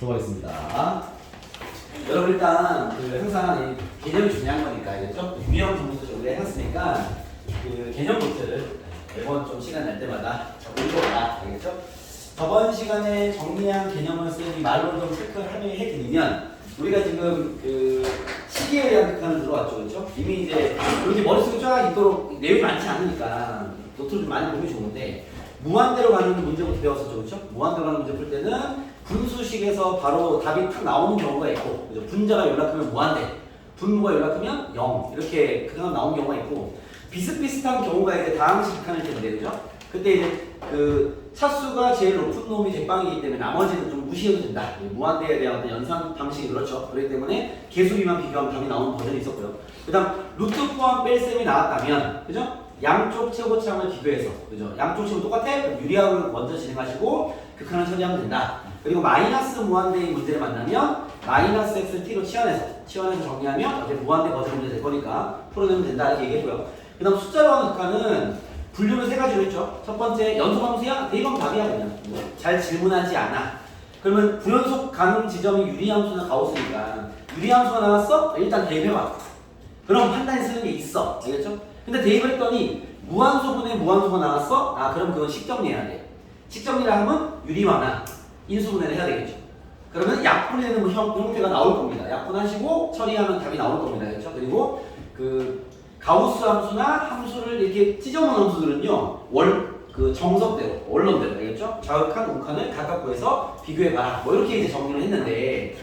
들어가겠습니다. 여러분 일단 항상 이 개념이 중요한 거니까 알겠죠? 유형 정보도 우리가 해놨으니까 그 개념 노트를 매번 좀 시간 날 때마다 적어보라 알겠죠? 저번 시간에 정리한 개념을 쓴 이 말로 좀 체크를 해드리면 우리가 지금 그 시계에 대한 극한을 들어왔죠, 그렇죠? 이미 이제 이렇게 머릿속에 쫙 있도록 내용이 많지 않으니까 노트를 좀 많이 보면 좋은데 무한대로 가는 문제부터 배웠었죠, 그렇죠? 무한대로 가는 문제 풀 때는 분수식에서 바로 답이 탁 나오는 경우가 있고, 그죠? 분자가 연락하면 무한대, 분모가 연락하면 0 이렇게 그냥 나오는 경우가 있고 비슷비슷한 경우가 이제 다항식 극한일 텐데, 그죠? 그때 이제 그 차수가 제일 높은 놈이 제빵이기 때문에 나머지는 좀 무시해도 된다. 무한대에 대한 어떤 연산 방식이 그렇죠. 그렇기 때문에 개수비만 비교하면 답이 나오는 버전이 있었고요. 그 다음 루트 포함 뺄셈이 나왔다면, 그죠? 양쪽 최고차항을 비교해서, 그죠? 양쪽 최고 똑같아? 유리학을 먼저 진행하시고 극한을 처리하면 된다. 그리고 마이너스 무한대의 문제를 만나면 마이너스 x를 t로 치환해서 정리하면 어차피 무한대 버전 문제 될 거니까 풀어내면 된다 이렇게 얘기했고요. 그 다음 숫자로 하는 극한은 분류를 세 가지로 했죠. 첫 번째 연소함수야? 대입하면 답이야 그냥. 잘 질문하지 않아. 그러면 부연속 가능 지점이 유리함수나 가우스니까 유리함수가 나왔어? 일단 대입해봐. 그럼 판단이 쓰는 게 있어. 알겠죠? 근데 대입을 했더니 무한소분의 무한소가 나왔어? 아 그럼 그건 식정리해야 돼. 식정리를 하면 유리화나 인수분해를 해야 되겠죠. 그러면 약분되는 뭐 형태가 나올 겁니다. 약분하시고 처리하면 답이 나올 겁니다. 그렇죠? 그리고 그 가우스 함수나 함수를 이렇게 찢어놓은 함수들은요 그 정석대로 원론대로 알겠죠? 자극한 우칸을 각각 구해서 비교해봐라 뭐 이렇게 이제 정리를 했는데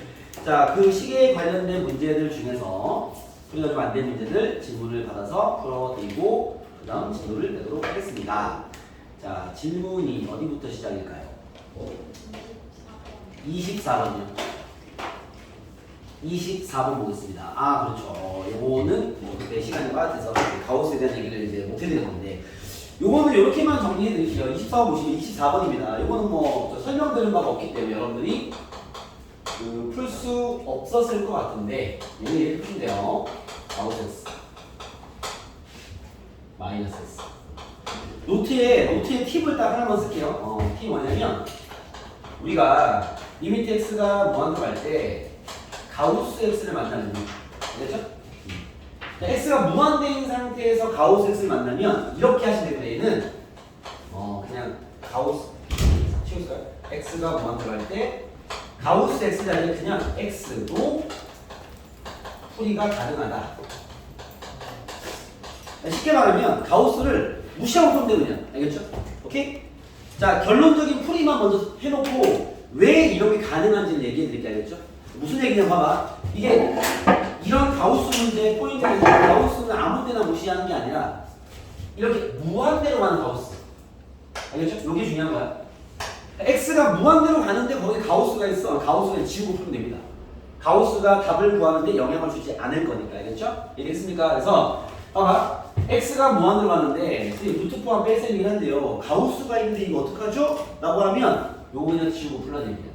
자 그 시계에 관련된 문제들 중에서 풀이가 좀 안 된 문제들 질문을 받아서 풀어드리고 그 다음 진도를 내도록 하겠습니다. 자 질문이 어디부터 시작일까요? 24번이요. 24번 보겠습니다. 아, 그렇죠. 요거는 뭐 그때 시간이 빠져서 가우스에 대한 얘기를 이제 못 해드린 건데, 요거는 이렇게만 정리해 드릴게요. 24번 보시면 24번입니다. 요거는 뭐 설명드릴 바가 없기 때문에 여러분들이 풀 수 없었을 것 같은데, 얘는 이렇게 푸시면 돼요. 가우스 x 마이너스 x. 노트에 팁을 딱 하나만 쓸게요. 팁이 뭐냐면, 우리가 리미트 x가 무한대로 갈 때 가우스 x를 만나는 거죠. 알겠죠? x가 무한대인 상태에서 가우스 x를 만나면 이렇게 하시면 되는데 얘는 그냥 가우스 치우실까요? x가 무한대로 갈 때 가우스 x 자리에 그냥 x도 풀이가 가능하다. 쉽게 말하면 가우스를 무시하고 풀면 그냥 알겠죠? 오케이? 자 결론적인 풀이만 먼저 해놓고 왜 이런 게 가능한지를 얘기해 드릴게요. 알겠죠? 무슨 얘기냐 봐봐. 이게 이런 가우스 문제의 포인트는 가우스는 아무 데나 무시하는 게 아니라 이렇게 무한대로 가는 가우스. 알겠죠? 이게 중요한 거야. x가 무한대로 가는데 거기 가우스가 있어. 가우스를 지우고 풀면 됩니다. 가우스가 답을 구하는데 영향을 주지 않을 거니까. 알겠죠? 이해됐습니까? 그래서 봐봐. x가 무한대로 가는데 루트 포함 뺄셈이긴 한데요. 가우스가 있는데 이거 어떡하죠? 라고 하면 요거 그냥 지우고 풀어야 됩니다.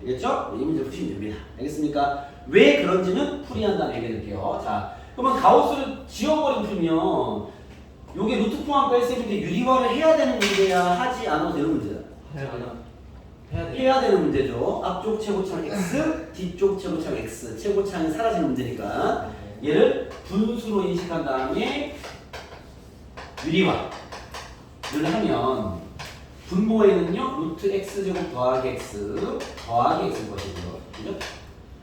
알겠죠? 이 문제 푸시면 됩니다. 알겠습니까? 왜 그런지는 풀이한 다음에 얘기해 드릴게요. 자, 그러면 가우스를 지워버리면 요게 루트 포함 뺄셈인데 유리화를 해야 되는 문제야? 하지 않아도 되는 문제야? 해야 되는 문제죠. 앞쪽 최고차항 x, 뒤쪽 최고차항 x. 최고차항이 사라지는 문제니까 얘를 분수로 인식한 다음에 유리화를 하면 분모에는요 루트 x제곱 더하기 x일 것이고요. 그죠?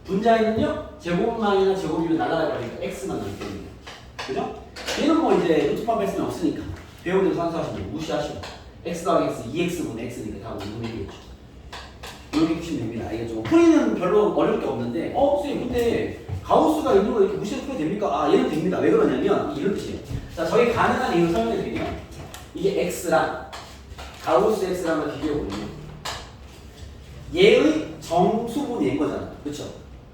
분자에는요 제곱 마이너스 제곱이면 날아갈 거니까 x만 남게 됩니다. 그죠? 얘는 뭐 이제 루트 포함 뺄셈이 없으니까 배운 대로 산수하시면 무시하시고 x 더하기 x 2x분의 x니까 다 무슨 얘기겠죠. 이렇게 푸시면 됩니다. 알겠죠? 풀이는 별로 어려울 게 없는데 선생님 근데 가우스가 있는 거 이렇게 무시해도 풀이 됩니까? 아 얘는 됩니다. 왜 그러냐면 이런 뜻이에요. 자 저희 가능한 이유 설명해 드리면 이게 x랑 가우스 x랑 걸 비교해보면 얘의 정수분이 얘인 거잖아. 그쵸?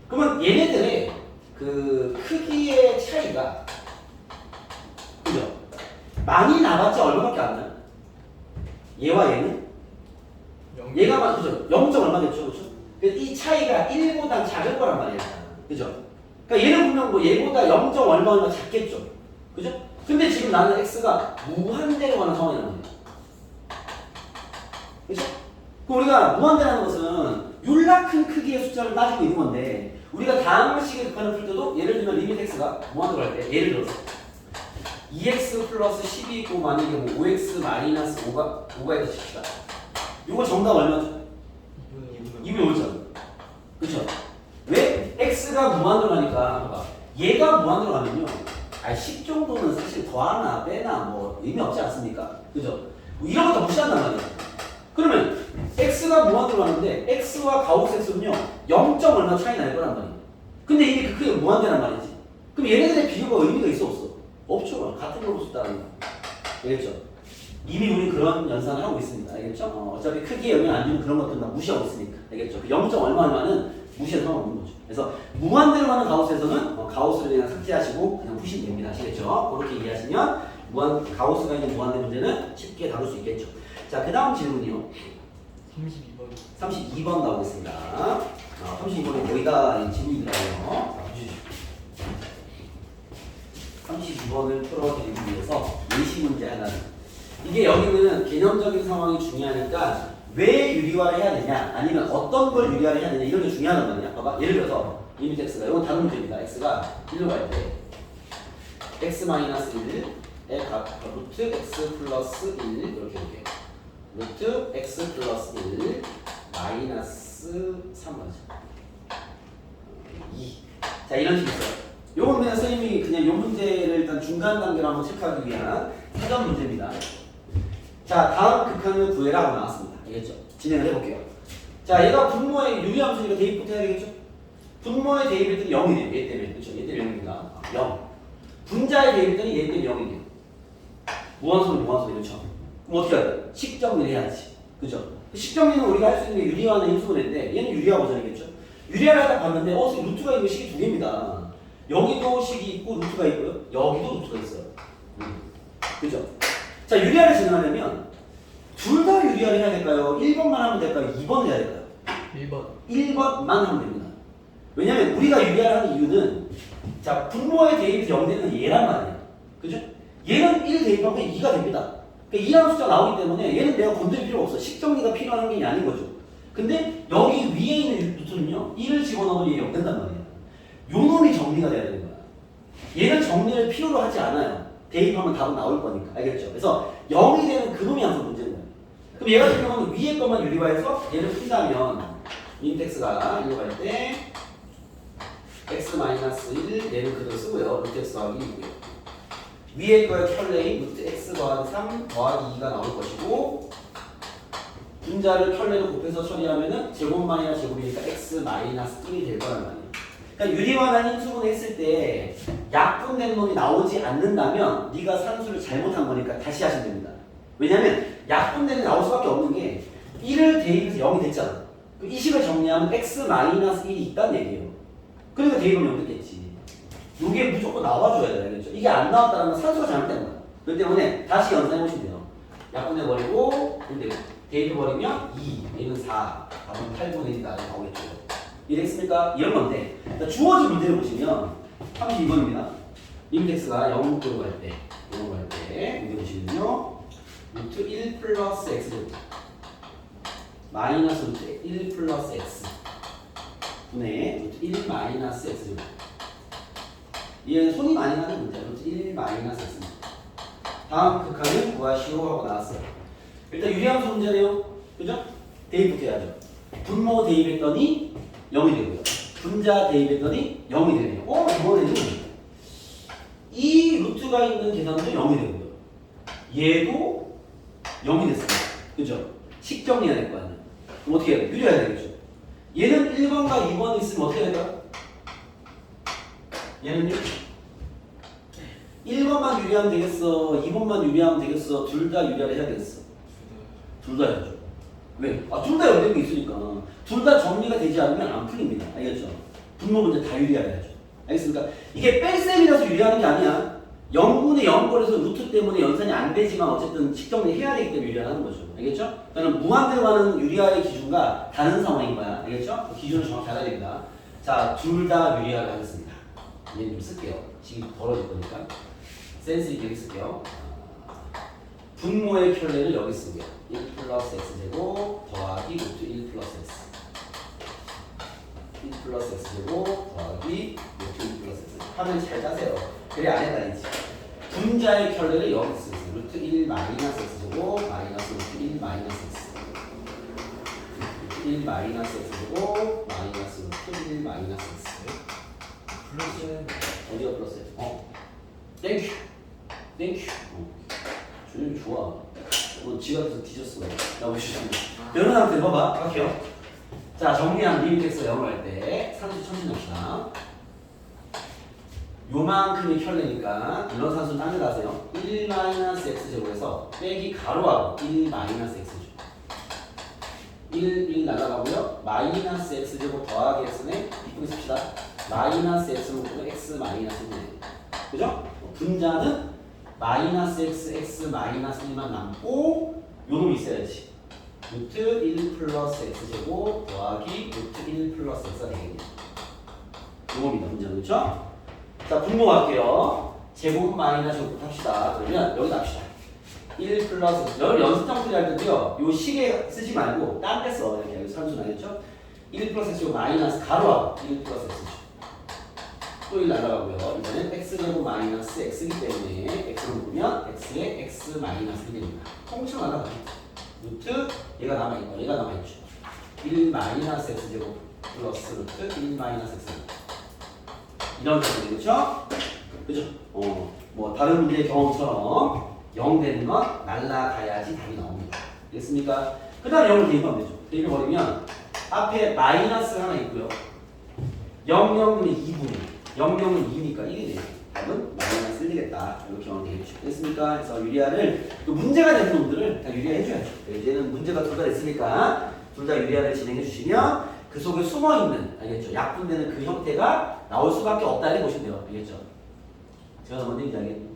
그러면 얘네들의 그 크기의 차이가 그죠? 많이 나봤자 얼마밖에 안 나요? 얘와 얘는? 얘가 그죠? 0. 얼마겠죠? 그죠? 이 차이가 1보다 작을 거란 말이에요. 그죠? 그러니까 얘는 분명 뭐 얘보다 0. 얼마 작겠죠? 그죠? 근데 지금 나는 x가 무한대로 가는 상황이란 말이에요. 그죠? 그럼 우리가 무한대라는 것은 몰라 큰 크기의 숫자를 따지고 있는 건데 우리가 다음 식의 극한을 풀 때도 예를 들면 리미트 x가 무한으로 갈 때 예를 들어서 2x 플러스 10이 있고 만약에 뭐 5x 마이너스 5가 있다 칩시다. 이거 정답 얼마죠? 2분의 5죠. 그쵸? 왜? x가 무한으로 가니까 봐봐. 얘가 무한으로 가면요 10 정도는 사실 더하나 빼나 뭐 의미 없지 않습니까? 그죠? 이런 것도 무시한단 말이야. 그러면 x가 무한으로 가는데 x와 가우스 x는요 0. 얼마 차이 날 거란 말이야. 근데 이게 그게 무한대란 말이지. 그럼 얘네들의 비교가 의미가 있어 없어? 없죠. 같은 걸로 썼다는 거. 알겠죠? 이미 우리 그런 연산을 하고 있습니다. 알겠죠? 어차피 크기에 영향 안 주는 그런 것들은 다 무시하고 있으니까. 알겠죠? 그 0. 얼마는 무시해서 상관없는 거죠. 그래서 무한대로 가는 가우스에서는 가우스를 그냥 삭제하시고 그냥 푸시면 됩니다. 아시겠죠? 그렇게 이해하시면 가우스가 있는 무한대 문제는 쉽게 다룰 수 있겠죠. 자, 그 다음 질문이요. 32번 나오겠습니다. 32번에 여기다 질문이 들어가요. 32번을 풀어드리기 위해서 예시 문제 하나를. 이게 여기는 개념적인 상황이 중요하니까 왜 유리화를 해야 되냐, 아니면 어떤 걸 유리화를 해야 되냐, 이런 게 중요하단 말이야. 봐봐. 예를 들어서 리미트 x가, 이건 다른 문제입니다. x가 1로 갈 때 x-1의 루트 x 플러스 1 이렇게 루트 x 플러스 1 마이너스 3 2. 자, 이런 식이 있어요. 요건 그냥 선생님이 그냥 요 문제를 일단 중간 단계로 한번 체크하기 위한 사전 문제입니다. 자, 다음 극한을 구해라 하고 나왔습니다. 알겠죠? 진행을 해볼게요. 자, 얘가 분모의 유리함수니까 대입부터 해야 되겠죠? 분모의 대입했더니 0이네요. 얘 때문에. 그렇죠? 얘 때문에 0입니다. 0. 분자의 대입했더니 얘 때문에 0이네요. 무한소는 그렇죠? 그럼 어떻게 해야 돼? 식정리를 해야지. 그죠? 식정리는 우리가 할 수 있는 게 유리화는 인수분해인데 얘는 유리화 버전이겠죠? 유리화를 하다 봤는데 루트가 있는 식이 두 개입니다. 여기도 식이 있고 루트가 있고요. 여기도 루트가 있어요. 그죠? 자, 유리화를 진행하려면 둘 다 유리화를 해야 될까요? 1번만 하면 될까요? 2번을 해야 될까요? 1번만 하면 됩니다. 왜냐면 우리가 유리화를 하는 이유는 자, 분모의 대입에서 0 되는 얘란 말이에요. 그죠? 얘는 1 대입하면 2가 됩니다. 그러니까 2라는 숫자가 나오기 때문에 얘는 내가 건들 필요가 없어. 식정리가 필요한 게 아닌 거죠. 근데 여기 위에 있는 루트는요 1을 집어넣으면 얘 0 된단 말이에요. 요 놈이 정리가 돼야 되는 거야. 얘는 정리를 필요로 하지 않아요. 대입하면 답은 나올 거니까. 알겠죠? 그래서 0이 되는 그 놈이 항상 문제인 거예요. 그럼 얘 같은 경우는 위에 것만 유리화해서 얘를 푼다면 인덱스가 이거 갈 때 x-1 얘는 그대로 쓰고요. 루트 x 더하기 2고요. 위에 거의 켤레인 루트 x 더하기 3 더하기 2가 나올 것이고 분자를 켤레로 곱해서 처리하면은 제곱만이나 제곱이니까 x-1이 될 거란 말이에요. 그러니까 유리화나 인수분해 했을 때 약분된 놈이 나오지 않는다면 네가 산수를 잘못한 거니까 다시 하시면 됩니다. 왜냐면 약분된 놈이 나올 수밖에 없는 게 1을 대입해서 0이 됐잖아. 그럼 이 식을 정리하면 x-1이 있다는 얘기예요. 그러니까 대입은 0 됐겠지. 이게 무조건 나와줘야 돼요. 알겠죠? 이게 안 나왔다는 건 산수가 잘못된 거야. 그렇기 때문에 다시 연산해보시면 돼요. 약분해버리고 근데 대입해버리면 2, 얘는 4, 답은 8분의 1이 나오겠죠. 이해됐습니까? 이런 건데 주어진 문제를 보시면 32번입니다. 인덱스가 0으로 갈 때 문제 보시면요 루트 1 플러스 x 마이너스 루트 1 플러스 x 분의 루트 1 마이너스 x 얘는 손이 많이 가는 문제. 루트 1 마이너스 x입니다. 다음 극한은 구하시오 하고 나왔어요. 일단 유리함수 문제네요. 그죠? 대입부터 해야죠. 분모 대입했더니 0이 되고요. 분자 대입했더니 0이 되네요. 이번에는 이 루트가 있는 계산도 0이 되고요. 얘도 0이 됐습니다. 그죠? 식정리해야 될 거 아니에요. 그럼 어떻게 해야 돼요? 유리해야 되겠죠. 얘는 1번과 2번이 있으면 어떻게 해야 될까요? 얘는요? 1번만 유리하면 되겠어? 2번만 유리하면 되겠어? 둘 다 유리하게 해야 되겠어? 둘 다 해야죠. 왜? 둘 다 연결이 있으니까. 둘 다 정리가 되지 않으면 안 풀립니다. 알겠죠? 분모 문제 다 유리하게 해야죠. 알겠습니까? 이게 뺄셈이라서 유리하는 게 아니야. 0분의 0거리에서 루트 때문에 연산이 안 되지만 어쨌든 식정리 해야 되기 때문에 유리하는 거죠. 알겠죠? 그러니까 무한대로 가는 유리화의 기준과 다른 상황인 거야. 알겠죠? 그 기준을 정확히 알아야 됩니다. 자, 둘 다 유리하게 하겠습니다. 얘는 좀 쓸게요. 지금 벌어질 거니까. 센스 있게 쓸게요. 분모의 켤레를 여기 쓰고요. 1 플러스 x제곱 더하기 루트 1 플러스 x 1 플러스 x제곱 더하기 루트 1 플러스 x. 화면 잘 짜세요. 그래 안 해다니지. 분자의 켤레를 여기 쓰세요. 루트 1 마이너스 x제곱 마이너스 루트 1 마이너스 x. 루트 1 마이너스 x제곱 마이너스 루트 1 마이너스 x. 플러스 어디가 플러스야? 땡큐. 땡큐. 준영이 좋아. 지갑에서 뒤졌어. 나 보시죠. 여러 사람 들어봐. 갈게요. 자, 정리한 리미트 x가 0을 할 때 산수 천천히 합시다. 요만큼이 켤레니까 이런 산수는 딴 데 가세요. 1 마이너스 x제곱에서 빼기 가로하고 1 마이너스 x제곱. 1 날아가고요. 마이너스 x제곱 더하기 x네. 이쁘게 씁시다. 마이너스 x로 보면 x 마이너스 1이네. 그죠? 분자는 마이너스 x 마이너스 1만 남고 요놈이 있어야지. 루트 1 플러스 x제곱 더하기 루트 1 플러스 x가 되겠네. 요놈이다 분자는. 그렇죠? 자, 분모 갈게요. 제곱 마이너스 제곱 합시다. 그러면 여기다 합시다. 1 플러스 여러분 연습장 풀이 할 때도요. 요 시계 쓰지 말고 딴 데 써. 이렇게 여기 산수 나겠죠? 1 플러스 x제곱 마이너스 가로하고 1 플러스 x제곱. 또 1 날아가고요. 이번엔 x제곱 마이너스 x이기 때문에 x로 보면 x에 x 마이너스 1이 됩니다. 통째로 날아가요. 루트 얘가 남아있고 얘가 남아있죠. 1 마이너스 x제곱 플러스 루트 1 마이너스 x. 이런 식으로 되겠죠? 그죠? 뭐 다른 문제의 경험처럼 0 되는 건 날라가야지 답이 나옵니다. 됐습니까? 그 다음에 0을 대입하면 되죠. 대입해버리면 앞에 마이너스 하나 있고요. 0은 2분의 0은 2니까 1이네요. 답은 마이너스 1 되겠다. 이렇게 하면 되겠죠. 됐습니까? 그래서 유리아를 문제가 되는 놈들을 다 유리아 해줘야죠. 이제는 문제가 둘 다 됐으니까 둘 다 유리아를 진행해 주시면 그 속에 숨어있는, 알겠죠? 약분되는 그 형태가 나올 수밖에 없다는 보시면 돼요. 알겠죠? 제가 뭔 얘기인지 알겠죠?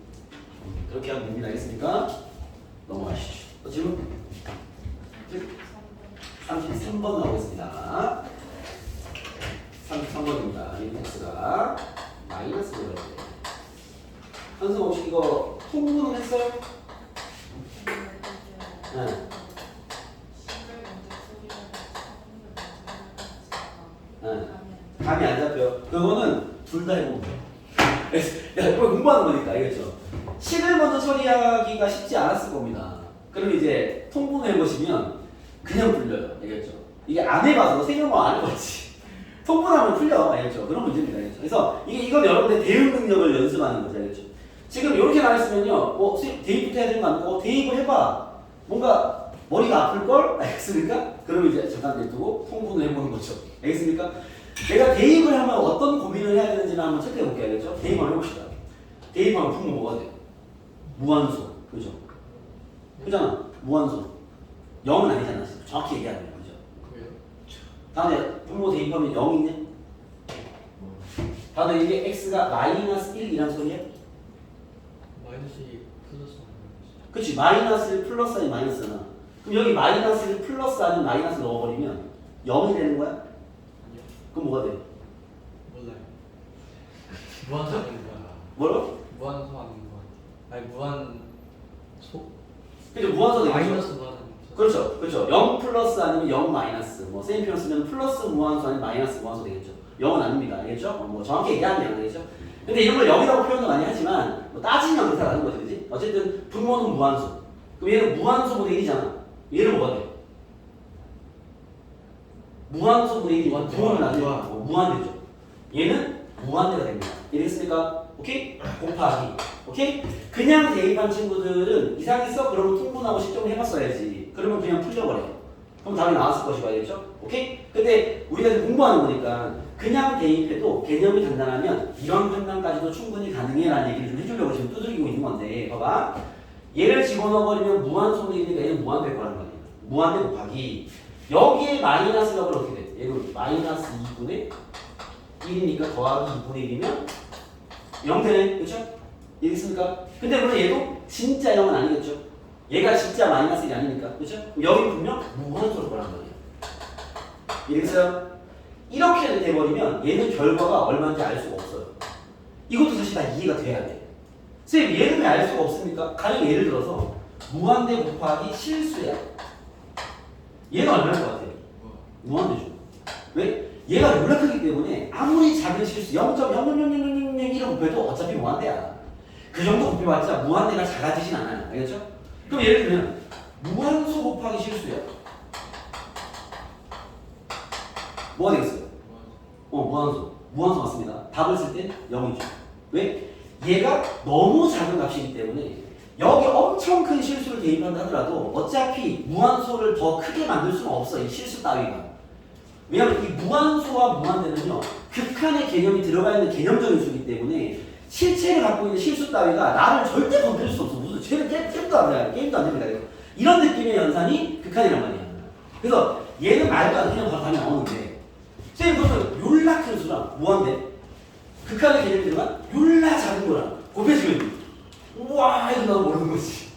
그렇게 하면 됩니다. 알겠습니까? 넘어가시죠. 또 질문? 33번 나오겠습니다. 33번입니다. 리미텍스가 마이너스 되어야 돼. 한승 혹시 이거 통분은 했어요? 네. 네. 감이 안 잡혀요. 그거는 둘 다 해보면 돼요. 야, 이거 공부하는 거니까, 알겠죠? 식을 먼저 처리하기가 쉽지 않았을 겁니다. 그럼 이제 통분을 해보시면 그냥 풀려요. 알겠죠? 이게 안 해봐서 생각만 안 해봤지. 통분하면 풀려. 알겠죠? 그런 문제입니다. 알겠죠? 그래서 이건 여러분의 대응 능력을 연습하는 거죠. 알겠죠? 지금 이렇게 나와있으면요. 대입부터 해야 되는 거 아니고 대입을 해봐. 뭔가 머리가 아플걸? 알겠습니까? 그럼 이제 잠깐 내두고 통분을 해보는 거죠. 알겠습니까? 내가 대입을 하면 어떤 고민을 해야 되는지는 한번 체크해 볼게요. 알겠죠? 대입 한번 해봅시다. 대입하면 분모 뭐가 돼요? 무한소. 그죠? 그잖아. 무한소. 0은 아니잖아. 정확히 얘기하면. 그죠? 그래요? 다음에 분모 대입하면 0 있네? 다음에 이게 x가 마이너스 1이란 소리야? 마이너스 2 플러스 마이너스. 그치. 마이너스 1 플러스 아니 마이너스잖아. 그럼 여기 마이너스 1 플러스 아니 마이너스 넣어버리면 0이 되는 거야? 아니요. 그럼 뭐가 돼? 몰라요. 무한소 하는 거야. 뭐라고? 무한소 하는 거. 아니 무한소? 그죠. 무한소 되겠죠? 마이너스 무한소. 그렇죠. 그렇죠. 0 플러스 아니면 0 마이너스. 뭐 세임 표현 쓰면 플러스 무한소 아니면 마이너스 무한소 되겠죠. 0은 아닙니다. 알겠죠? 뭐 정확히 얘기하면 되겠죠. 근데 이런 걸 0이라고 표현도 많이 하지만 뭐 따지면 그렇게 가는 거지. 그지? 어쨌든 분모는 무한소. 그럼 얘는 무한소분의 1이잖아. 얘는 뭐가 돼? 무한소분의 1이 분모는 안 돼요. 무한대죠. 얘는 무한대가 됩니다. 이해됐습니까? 오케이? 곱하기. 오케이? 그냥 대입한 친구들은 이상했어? 그러면 통분하고 식정을 해봤어야지. 그러면 그냥 풀려버려. 그럼 답이 나왔을 것이고, 알겠죠? 오케이? 근데 우리가 지금 공부하는 거니까 그냥 대입해도 개념이 단단하면 이런 판단까지도 충분히 가능해 라는 얘기를 좀 해주려고 지금 두들기고 있는 건데, 봐봐. 얘를 집어넣어버리면 무한소분이니까 얘는 무한될 거라는 거야. 무한대 곱하기. 여기에 마이너스 값을 어떻게 돼? 얘는 마이너스 2분의 1이니까 더하기 2분의 1이면 0 되네. 그쵸? 이해됐습니까? 근데 물론 얘도 진짜 0은 아니겠죠? 얘가 진짜 마이너스 1이 아니니까. 그쵸? 여기 분명 무한소일 거란 말이에요. 이해됐어요? 이렇게 돼버리면 얘는 결과가 얼마인지 알 수가 없어요. 이것도 사실 다 이해가 돼야 돼. 선생님 얘를 왜 알 수가 없습니까? 가령 예를 들어서 무한대 곱하기 실수야. 얘는 얼마일 것 같아요? 무한대죠. 왜? 얘가 몰라 크기 때문에 아무리 작은 실수 0.0000001을 곱해도 어차피 무한대야. 그 정도 곱해봤자 무한대가 작아지진 않아요. 알겠죠? 그럼 예를 들면 무한소 곱하기 실수야. 뭐가 되겠어요? 무한소. 무한소 맞습니다. 답을 쓸 땐 0이죠. 왜? 얘가 너무 작은 값이기 때문에 여기 엄청 큰 실수를 대입한다 하더라도 어차피 무한소를 더 크게 만들 수는 없어. 이 실수 따위가. 왜냐면 이 무한소와 무한대는요. 극한의 개념이 들어가 있는 개념적인 수이기 때문에 실체를 갖고 있는 실수 따위가 나를 절대 건드릴 수 없어. 무슨 쟤는 게임도 안 돼. 게임도 안 됩니다. 이런 느낌의 연산이 극한이란 말이야. 그래서 얘는 말도 안 그냥 바로 답이 나오는데 쌤 그러면 욜라 큰 수랑 무한대 극한의 개념이 들어간 욜라 작은 거랑 곱해주면 우와 이거 나도 모르는 거지.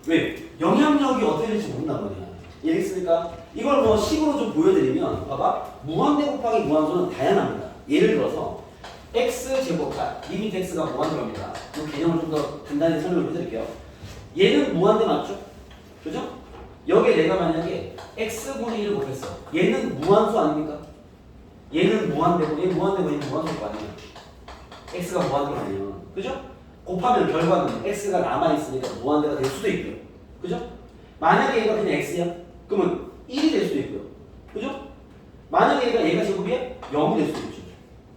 왜? 영향력이 어떻게 될지 모른단 말이야. 이해했습니까? 이걸 뭐 식으로 좀 보여드리면 봐봐. 무한대 곱하기 무한소는 다양합니다. 예를 들어서 x제곱, 리미트 x가 무한대입니다. 이 개념을 좀 더 간단히 설명을 해드릴게요. 얘는 무한대 맞죠? 그죠? 여기에 내가 만약에 x분의 1을 곱했어. 얘는 무한소 아닙니까? 얘는 무한대고 얘는 무한대고 얘는 무한소가 아니에요. x가 무한대가 아니에요. 그죠? 곱하면 결과는 x가 남아있으니까 무한대가 될 수도 있고요. 그죠? 만약에 얘가 그냥 x야? 그러면 1이 될 수도 있고요. 그죠? 만약에 얘가 제곱이야? 0이 될 수도 있죠.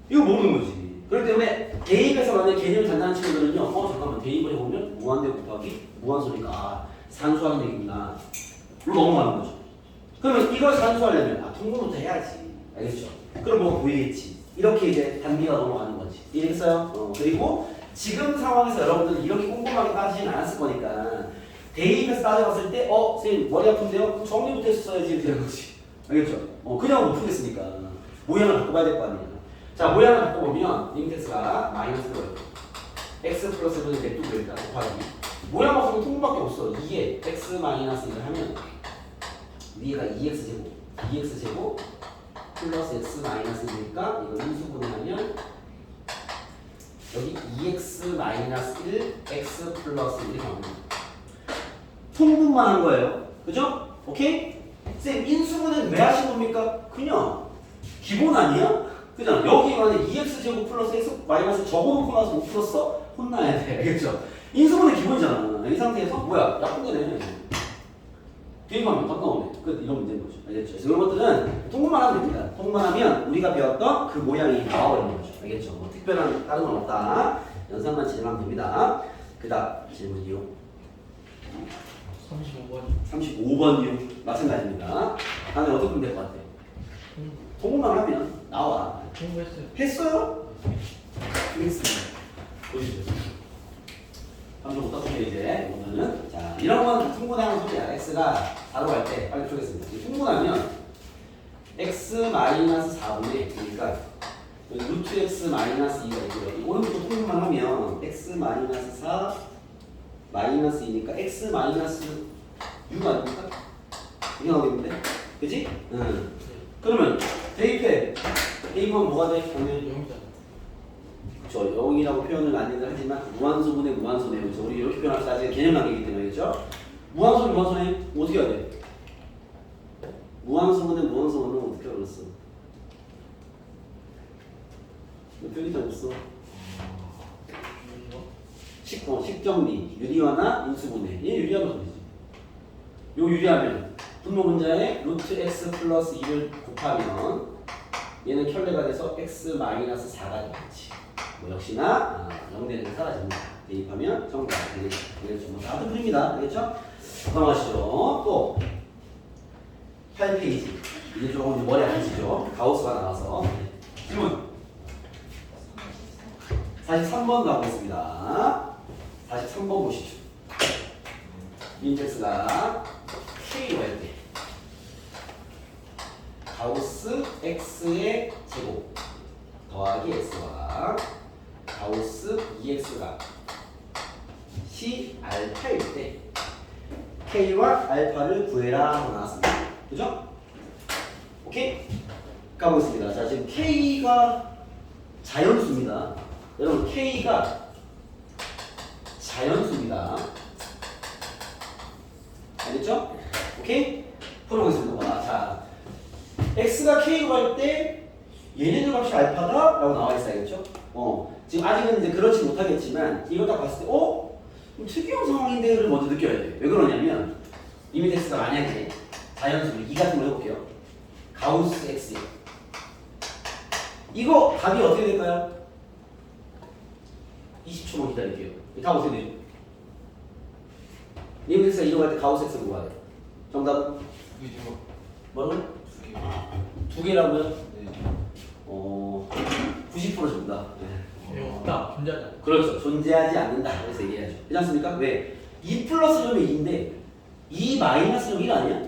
이거 모르는 거지. 그렇기 때문에 대입에서 만약에 개념이 단단한 친구들은요. 잠깐만 대입을 해보면 무한대 곱하기 무한소니까 산수하는 얘기구나. 로 넘어가는 거죠. 그러면 이걸 산수하려면 통분부터 해야지. 알겠죠? 그럼 뭐가 보이겠지. 이렇게 이제 단계가 넘어가는 거지. 이해했어요? 그리고 지금 상황에서 여러분들 이렇게 꼼꼼하게 따지진 않았을 거니까 대입에서 따져봤을 때 선생님 머리 아픈데요? 정리부터 했어야지 이렇게 되는 거지. 알겠죠? 그냥 못 풀겠으니까 모양을 바꿔봐야 될 거 아니에요. 자, 모양을 바꿔보면 리미트 x가 마이너스 거예요. x 플러스 분의 냅두고 일단 곱하기 모양 바꾸면 통분밖에 없어. 2에 x 마이너스 1을 하면 위에가 2x제곱 플러스 x 마이너스 1이니까 이거 인수분해하면 여기 2x 마이너스 1 x 플러스 1이 나옵니다. 통분만 한 거예요. 그죠? 오케이? 쌤 인수분해는 왜 하신 겁니까? 그냥 기본 아니야? 그잖아. 여기 만약에 2x제곱 플러스 x 마이너스 적어놓고 나서 못 풀었어? 혼나야 돼. 알겠죠? 인수분해 기본이잖아. 이 상태에서 뭐야? 약분되네. 대입하면 답 나오네. 이런 문제인 거죠. 알겠죠? 그래서 이런 것들은 통분만 하면 됩니다. 통분만 하면 우리가 배웠던 그 모양이 나와버리는 거죠. 알겠죠? 뭐 특별한 다른 건 없다. 연산만 진행하면 됩니다. 그 다음 질문이요. 35번이요. 마찬가지입니다. 다음에 어떻게 하면 될 것 같아요? 통분만 하면 나와. 공부했어요. 했어요? 했습니다. 보시죠. 한번 어떻게 이제 오늘은 자 이런 건 통분하는 소리야. x가 4로 갈 때 빨리 풀겠습니다. 통분하면 x 마이너스 4분의 그러니까 루트 x 마이너스 2가 있고요. 오른쪽 통분만 하면 x 마이너스 4 마이너스 2니까 x 마이너스 6 아닙니까? 이게 나오겠는데? 그지? 응. 그러면 대입하면 뭐가 돼? 당연히 0이잖아. 그렇죠. 0이라고 표현을 많이들 하지만 무한소분의 무한소네요. 그렇죠? 우리 이렇게 표현할 때 아직 개념 관계이기 때문에 그렇죠? 무한소네 어떻게 해야 돼? 무한소분의 무한소는 어떻게 알았어? 틀리지 없어. 식정리 유리화나 인수분해. 얘 유리하면 소리지. 요 유리하면 분모 분자에 루트 x 플러스 2를 곱하면 얘는 켤레가 돼서 x 마이너스 4가 되겠지. 뭐 역시나 0대는 사라집니다. 대입하면 정답 되겠죠. 뭐 다들 풀립니다. 알겠죠? 넘어가시죠. 또 8페이지. 이제 조금 머리 아프시죠? 가우스가 나와서 질문 43번 가보겠습니다. 43번 보시죠. 인텍스가 K로 할 때 가우스 X의 제곱 더하기 X와 가우스 2X가 C 알파일 때 K와 알파를 구해라 하고 나왔습니다. 그죠? 오케이? 가보겠습니다. 자, 지금 K가 자연수입니다. 여러분, K가 자연수입니다. 알겠죠? 오케이? 풀어보겠습니다. 자, X가 K로 갈 때 얘네들 값이 알파다? 라고 나와 있어야겠죠? 지금 아직은 이제 그렇지 못하겠지만 이걸 딱 봤을 때 좀 특이한 상황인데를 먼저 느껴야 돼. 왜 그러냐면 리미텍스가 만약에 자연수를 2 같은 걸 해볼게요. 가우스 X 이거 답이 어떻게 될까요? 20초만 기다릴게요. 이 답 어떻게 되죠? 리미텍스가 이동할 때 가우스 X를 구해야 돼. 정답은? 그죠. 뭐라고요? 2개. 2개라고요? 네. 90% 정답. 없다. 존재하지 않아. 그렇죠. 존재하지 않는다. 그래서 얘기해야죠. 그렇지 않습니까? 왜? 2 플러스 점이 2인데 2 마이너스 점이 1 아니야?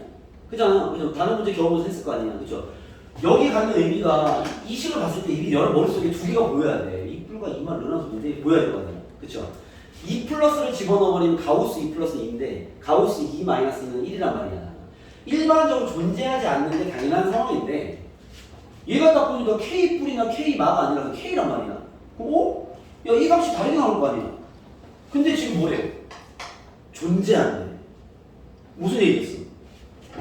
그잖아. 그죠? 다른 문제 경험에서 했을 거 아니야. 그죠? 여기 갖는 의미가 이 식을 봤을 때 이미 여러 머릿속에 2개가 보여야 돼. 2불과 2만 르나소인데 보여야 되거든요. 그쵸? 2 플러스를 집어넣어버리면 가우스 2 플러스는 2인데 가우스 2 마이너스는 1이란 말이야. 일반적으로 존재하지 않는데 당연한 상황인데 얘가 딱 보니까 K 뿔이나 K 마가 아니라 K란 말이야. 야, 이 값이 다르게 나올 거 아니야. 근데 지금 뭐래요? 존재한대. 무슨 얘기겠어?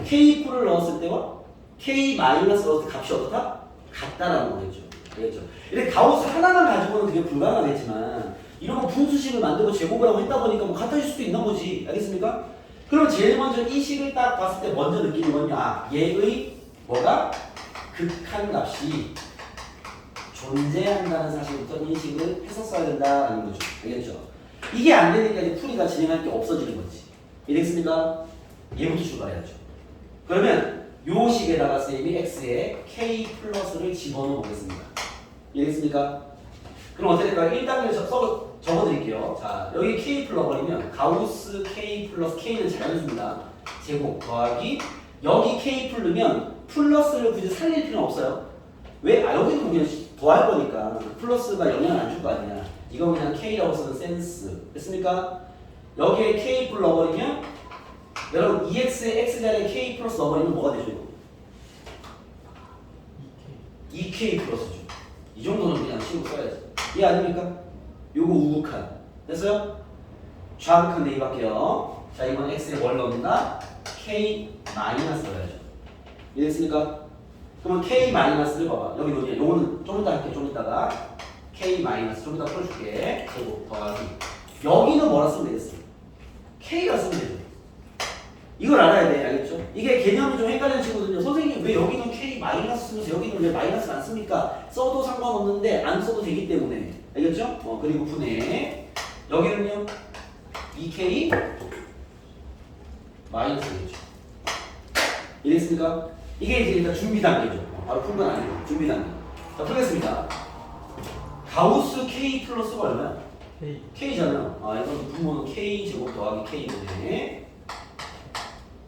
K 뿔을 넣었을 때와 K 마이너스 넣었을 때 값이 어떻다? 같다라는 거겠죠. 알겠죠? 이렇게 가우스 하나만 가지고는 그게 불가능하겠지만 이런 거 분수식을 만들고 제곱을 하고 했다 보니까 뭐 같아질 수도 있는 거지. 알겠습니까? 그럼 제일 먼저 이 식을 딱 봤을 때 먼저 느끼는 건요. 얘의 뭐가? 극한값이 존재한다는 사실부터 인식을 했었어야 된다는 거죠. 알겠죠? 이게 안 되니까 이제 풀이가 진행할 게 없어지는 거지. 이해됐습니까? 얘부터 출발해야죠. 그러면 요 식에다가 쌤이 x에 k 플러스를 집어넣어 보겠습니다. 이해됐습니까? 그럼 어떻게 될까요? 1단계를 적어드릴게요. 자, 여기 k 풀어버리면 가우스 k 플러스 k는 자연수입니다. 제곱 더하기 여기 k 풀르면 플러스를 굳이 살릴 필요는 없어요. 왜? 여기는 그냥 더할 거니까 플러스가 영향을 안 줄 거 아니야. 이건 그냥 k라고 쓰는 센스. 됐습니까? 여기에 k 풀 넣어버리면 여러분 2x에 x 자리에 k 플러스 넣어버리면 뭐가 되죠? 2k 플러스죠. 이 정도는 그냥 치고 써야지. 이해 아닙니까? 요거 우극한. 됐어요? 좌극한 내기밖에요. 자, 이번 x에 뭘 넣는다? k 마이너스 넣어야죠. 이해됐습니까? 그러면 k 마이너스를 봐봐. 여기 뭐냐? 요거는 좀 이따 할게. 좀 이따가 k 마이너스 좀 이따 풀어줄게. 제곱 더하기. 여기는 뭐라 쓰면 되겠어? k라 쓰면 되죠. 이걸 알아야 돼. 알겠죠? 이게 개념이 좀 헷갈리는 친구들은요. 선생님 왜 여기는 k 마이너스 쓰면서 여기는 왜 마이너스 안 씁니까? 써도 상관없는데 안 써도 되기 때문에. 알겠죠? 그리고 분해. 여기는요. 2k 마이너스 되겠죠. 이해됐습니까? 이게 이제 일단 준비 단계죠. 바로 푼 건 아니고 준비 단계. 자, 풀겠습니다. 가우스 k 플러스가 얼마야? K. k잖아요. 이건 분모는 k 제곱 더하기 k분의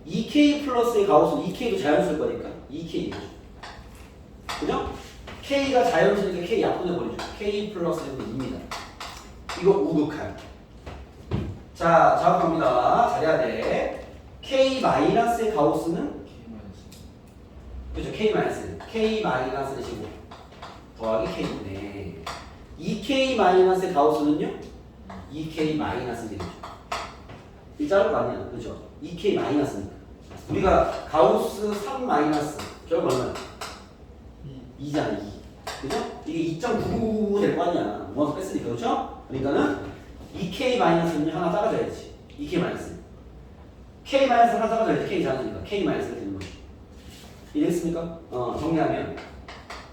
2k 플러스의 가우스 2k도 자연수일 거니까 2k 이거죠. 그죠? k가 자연수니까 k 약분해 버리죠. k 플러스는 2입니다. 이거 우극한. 자, 작업합니다. 잘해야 돼. k 마이너스의 가우스는 그죠? k 마이너스. k 마이너스의 제곱 더하기 k분의 2k 마이너스의 가우스는요? 2k 마이너스 되죠. 이 자를 거 아니야. 그죠? 2k 마이너스니까. 우리가 가우스 3 마이너스 결국 얼마야? 2잖아 2. 그죠? 이게 2.999 될 거 아니야. 모아서 뺐으니까. 그죠? 그러니까는 2k 마이너스는 하나 작아져야지. 2k 마이너스. k 마이너스 하나 작아져야지. k 작으니까. k 마이너스가 되는 거지. 이해됐습니까? 정리하면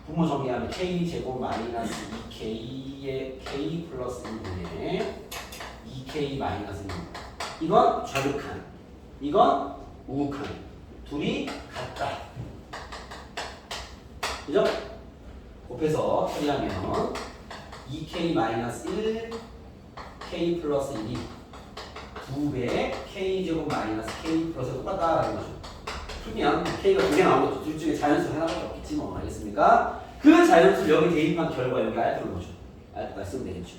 분모 정리하면 k 제곱 마이너스 2k의 k 플러스 1분의 2k 마이너스 1. 이건 좌극한. 이건 우극한. 둘이 같다. 그죠? 곱해서 처리하면 2k 마이너스 1 k 플러스 1이 2배 k 제곱 마이너스 k 플러스 똑같다라는 거죠. 풀면 k가 2개 나온 거죠. 둘 중에 자연수 하나밖에 없겠지 뭐. 알겠습니까? 그 자연수를 여기 대입한 결과 여기 알프는 거죠. 알프가 쓰면 되겠죠.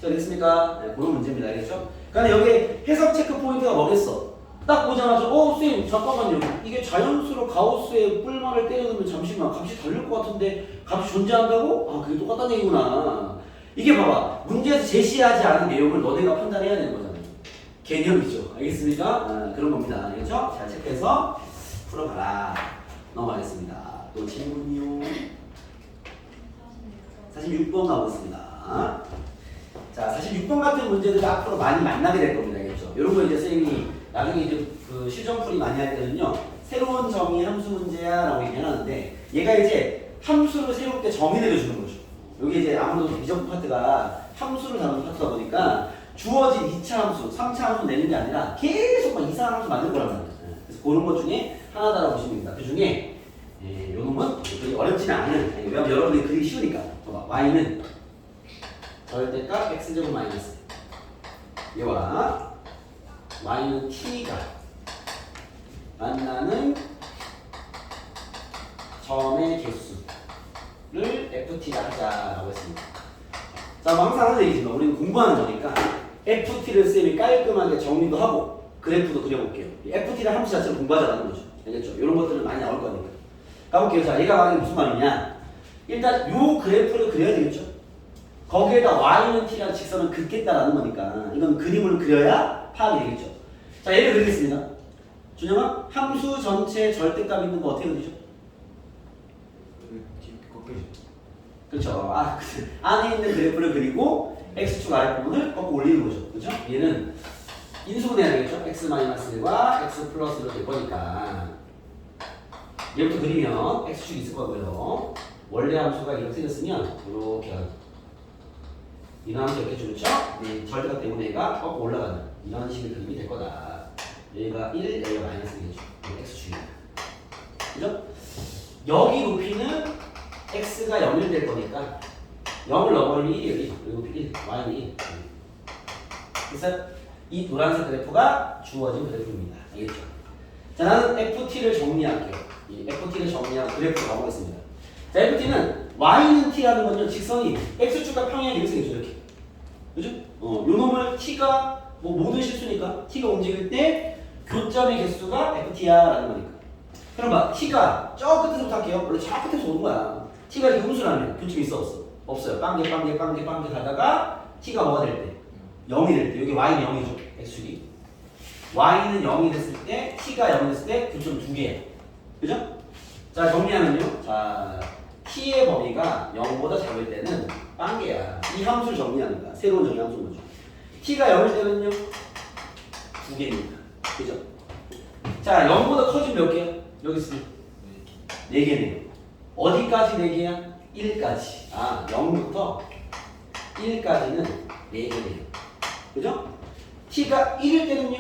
자, 됐습니까? 네, 그런 문제입니다. 알겠죠? 그러니까 여기 해석 체크 포인트가 뭐겠어? 딱 보자마자 선생님 잠깐만요. 이게 자연수로 가우스의 뿔만을 때려놓으면 잠시만 값이 다를 것 같은데 값이 존재한다고? 그게 똑같다는 얘기구나. 이게 봐봐. 문제에서 제시하지 않은 내용을 너네가 판단해야 되는 거잖아요. 개념이죠. 알겠습니까? 그런 겁니다. 알겠죠? 잘 체크해서 풀어봐라. 넘어가겠습니다. 또 질문이요. 46번 가보겠습니다. 자, 46번 같은 문제들 앞으로 많이 만나게 될 겁니다. 알겠죠? 이런 거 이제 선생님이 나중에 이제 그 실전풀이 많이 할 때는요, 새로운 정의 함수 문제야 라고 얘기하는데, 얘가 이제 함수를 새롭게 정의 내려주는 거죠. 여기 이제 아무래도 미적분 파트가 함수를 다루는 파트다 보니까 주어진 2차 함수, 3차 함수 내는 게 아니라 계속 막 이상한 함수 만들 거란 말이에요. 그래서 그런 것 중에 하나다라고 보시면 됩니다. 그 중에 요 놈은 그리 어렵지는 않은, 왜냐면 여러분들이 그리기 쉬우니까. y는 절대값 x제곱 마이너스 얘와 y는 t가 만나는 점의 개수를 ft라 하자라고 했습니다. 자, 항상 하는 얘기지만 우리는 공부하는 거니까 ft를 쌤이 깔끔하게 정리도 하고 그래프도 그려볼게요. ft라는 함수 자체를 공부하자는 거죠. 알겠죠? 이런 것들은 많이 나올 거니까. 가볼게요. 자, 얘가 말하는 무슨 말이냐? 일단 요 그래프를 그려야 되겠죠? 거기에다 y는 t라는 직선을 긋겠다라는 거니까 이건 그림을 그려야 파악이 되겠죠? 자, 얘를 그리겠습니다. 준영아, 함수 전체 절대값 있는 거 어떻게 그리죠? 그렇죠. 안에 있는 그래프를 그리고 x축 아랫부분을 꺾고 올리는 거죠. 그렇죠? 얘는 인수분해야 되겠죠? x-1과 x 플러스로 될 거니까 얘부터 그리면 x축이 있을 거고요. 원래 함수가 이렇게 생겼으면 이렇게 이런 함수 이렇게 주죠? 네, 절대값 때문에 얘가 꺾고 올라가는 이런 식의 그림이 될 거다. 여기가 1, 여기가 마이너스 1이죠. x축이다. 그죠? 여기 높이는 x가 0일 될 거니까 0을 넣어버리면 1이에요. 1. 여기 높이 1, y는 1. 그래서 이 노란색 그래프가 주어진 그래프입니다. 알겠죠? 자, 나는 ft를 정리할게요. 이 ft를 정리하고 그래프를 가보겠습니다. 자, ft는 y는 t라는 건요, 직선이 x축과 평행하게 이렇게 생겼죠. 이렇게. 그죠? 요 놈을 t가 뭐 모든 실수니까 t가 움직일 때 교점의 개수가 ft야라는 거니까. 그럼 봐, t가 저 끝에서부터 할게요. 원래 저 끝에서 오는 거야. t가 이렇게 음수라면 교점이 있어 없어? 없어요. 빵개 가다가 t가 뭐가 될 때? 0이 될 때. 여기 y는 0이죠. x축이. y는 0이 됐을 때 t가 0이 됐을 때 교점 2개야. 그죠? 자, 정리하면요. 자, t의 범위가 0보다 작을 때는 빵개야. 이 함수를 정리하는 거야. 새로운 정의 함수인 거죠. t가 0일 때는요. 2개입니다. 그죠? 자, 0보다 커지면 몇 개야? 여기 있으면 4개네요. 어디까지 4개야? 1까지. 0부터 1까지는 4개네요. 그죠? t가 1일 때는요?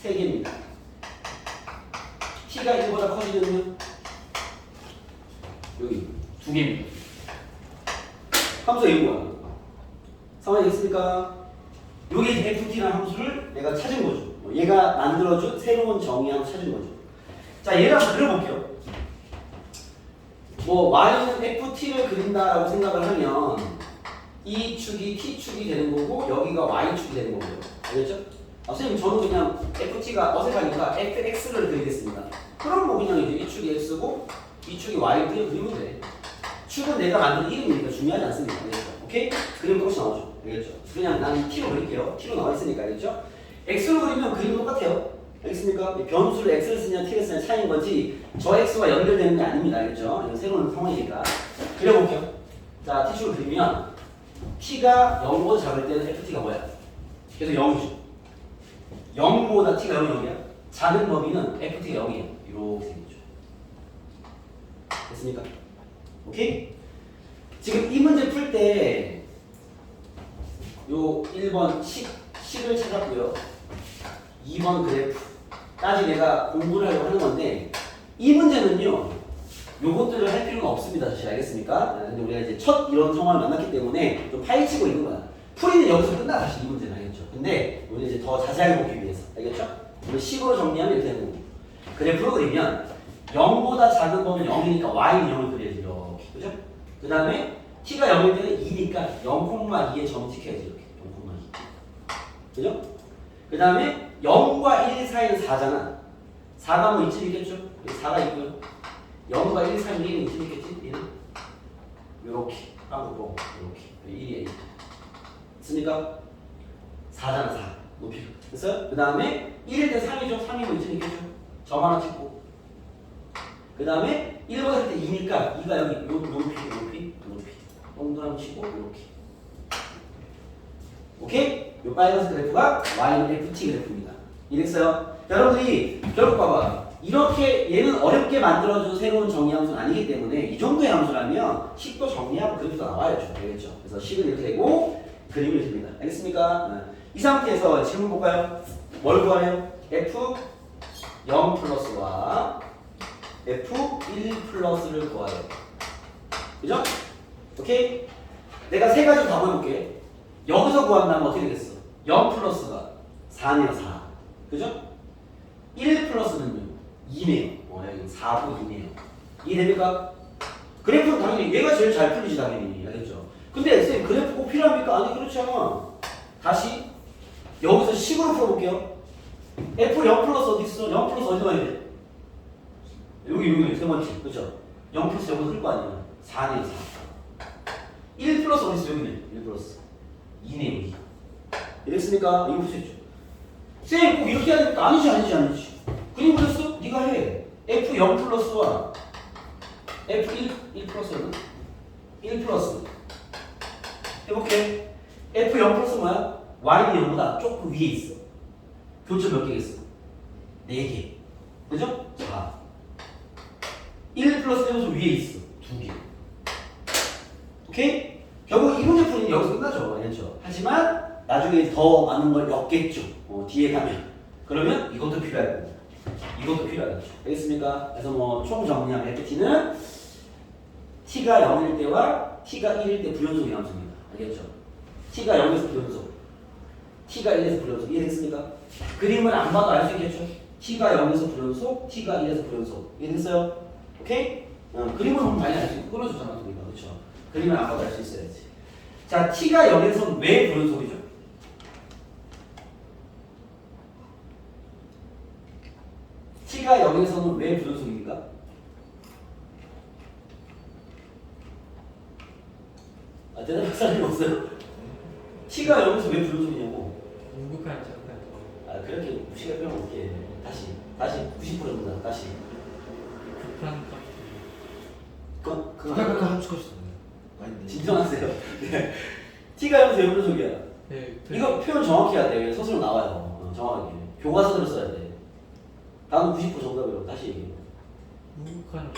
3개입니다. t가 1보다 커지면요? 여기 2개입니다. 함수가 이거야. 상황이 됐습니까? 여기 ft라는 함수를 내가 찾은 거죠. 얘가 만들어준 새로운 정의함을 찾은 거죠. 자, 얘를 한번 그려볼게요. 뭐 y는 ft를 그린다라고 생각을 하면 이 축이 t축이 되는 거고 여기가 y축이 되는 거고요. 알겠죠? 선생님, 저는 그냥 ft가 어색하니까 fx를 그리겠습니다. 그럼 뭐 그냥 이제 이 축이 x고 이 축이 y를 그리면 돼. 축은 내가 만든 이름이니까 중요하지 않습니다. 알겠죠? 오케이? 그림 똑같이 나오죠. 알겠죠? 그냥 난 t로 그릴게요. t로 나와 있으니까. 알겠죠? x로 그리면 그림 똑같아요. 알겠습니까? 변수를 x를 쓰냐 t를 쓰냐 차이인 거지 저 x와 연결되는 게 아닙니다. 알겠죠? 이건 새로운 상황이니까. 그려볼게요. 자, t축을 그리면 t가 0보다 작을 때는 ft가 뭐야? 계속 0이죠. 0보다 t가 0이 0이야. 작은 범위는 ft가 0이에요. 이렇게 생겼죠. 됐습니까? 오케이? 지금 이 문제 풀 때 요 1번 식을 찾았고요. 2번 그래프까지 내가 공부를 하려고 하는 건데 이 문제는요. 요것들을 할 필요는 없습니다. 사실 알겠습니까? 근데 우리가 이제 첫 이런 상황을 만났기 때문에 좀 파헤치고 있는 거야. 풀이는 여기서 끝나 사실 이 문제는. 알겠죠? 근데 우리 이제 더 자세하게 보기 위해서. 알겠죠? 우리 식으로 정리하면 이렇게 되는 거고. 그래프로 그리면 0보다 작은 범위는 0이니까 y는 0을 그려야지. 이렇게. 그죠? 그 다음에 t가 0일 때는 2니까 0,2에 점 찍혀야지. 이렇게. 0,2. 그죠? 그 다음에 0과 1 사이는 4잖아. 4가 뭐 이쯤 있겠죠? 4가 있고요. 0과 1 사이는 1은 이쯤 있겠지? 1은? 요렇게. 빵꾸고 요렇게. 1이야 1. 있습니까? 4잖아 4. 높이가. 그래서 그 다음에 1일 때 3이죠? 3이 뭐 이쯤 있겠죠? 점 하나 찍고. 그 다음에 1보다 때 2니까 2가 여기 높이. 오케이? 요 빨간색 그래프가 y는 ft 그래프입니다. 이랬어요. 여러분들이 결국 봐봐. 이렇게 얘는 어렵게 만들어준 새로운 정리함수는 아니기 때문에 이 정도의 함수라면 식도 정리하고 그래프도 나와야죠. 알겠죠? 그래서 식은 이렇게 되고 그림이 이렇게 됩니다. 알겠습니까? 네. 이 상태에서 질문 볼까요? 뭘 구하래요? f0 플러스와 f1 플러스를 구하래요. 그죠? 오케이? 내가 세 가지 다 보여볼게. 여기서 구한다면 어떻게 되겠어? 0 플러스가 4네요, 4. 그죠? 1 플러스는요, 2네요. 여기 4고 2네요. 이해됩니까? 그래프는 당연히 얘가 제일 잘 풀리지, 당연히. 알겠죠? 근데 쌤, 그래프 꼭 필요합니까? 아니, 그렇지 않아. 다시, 여기서 식으로 풀어볼게요. f0 플러스 어디 있어? 0 플러스 어디 가야 돼? 여기, 세 번째. 그죠? 0 플러스 여기서 흘 거 아니야. 4네요, 4. 1 플러스 어디 있어? 여기네. 1 플러스. 2네, 여기. 이랬으니까, 이거 볼 수 있죠. 쌤, 꼭 이렇게 해야 되니까 아니지. 그림 그렸어? 네가 해. F0 플러스와 F1 플러스는 1 플러스. 해볼게. F0 플러스 뭐야? Y는 0보다 조금 위에 있어. 교점 몇 개겠어? 4개. 그죠? 자. 1 플러스 해보면 위에 있어. 2개. 오케이? 결국 이 문제 풀이는 여기서 끝나죠. 알겠죠? 하지만 나중에 더 많은 걸 엮겠죠. 뒤에 가면. 그러면 이것도 필요하고 이것도 필요하겠죠. 알겠습니까? 그래서 뭐 총 정리하면 FT는 T가 0일 때와 T가 1일 때 불연속의 함수입니다. 알겠죠? T가 0에서 불연속, T가 1에서 불연속. 이해됐습니까? 그림을 안 봐도 알 수 있겠죠? T가 0에서 불연속, T가 1에서 불연속. 이해됐어요? 오케이? 그림을 보면 당연히 알 수 있고 끊어주잖아. 우리가. 그렇죠? 그림을 안 봐도 알 수 있어야지. 자, T가 0에서 왜 불연속이죠? T가 0에서는 왜 불연속입니까? 대답할 사람이 없어요? T가 0에서 왜 불연속이냐고. 무극한 잠깐. 그렇게 무시할 필요는 없게. 다시 90%입니다. 다시. 극한 값. 그거 함수값이 진정하세요. 네. T가 0에서 왜 불연속이야? 네. 이거 표현 정확히 해야 돼. 서술로 나와요. 정확하게. 교과서대로 써야 돼. 다음 90% 정답이라고 다시 얘기해. 무극한.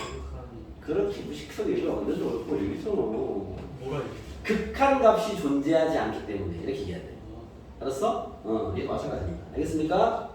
그렇게 무식하게 얘기를 안 되죠. 그거 얘기했잖아. 뭐라 이게? 극한 값이 존재하지 않기 때문에 이렇게 얘기해야 돼. 알았어? 얘도 마찬가지입니다. 알겠습니까?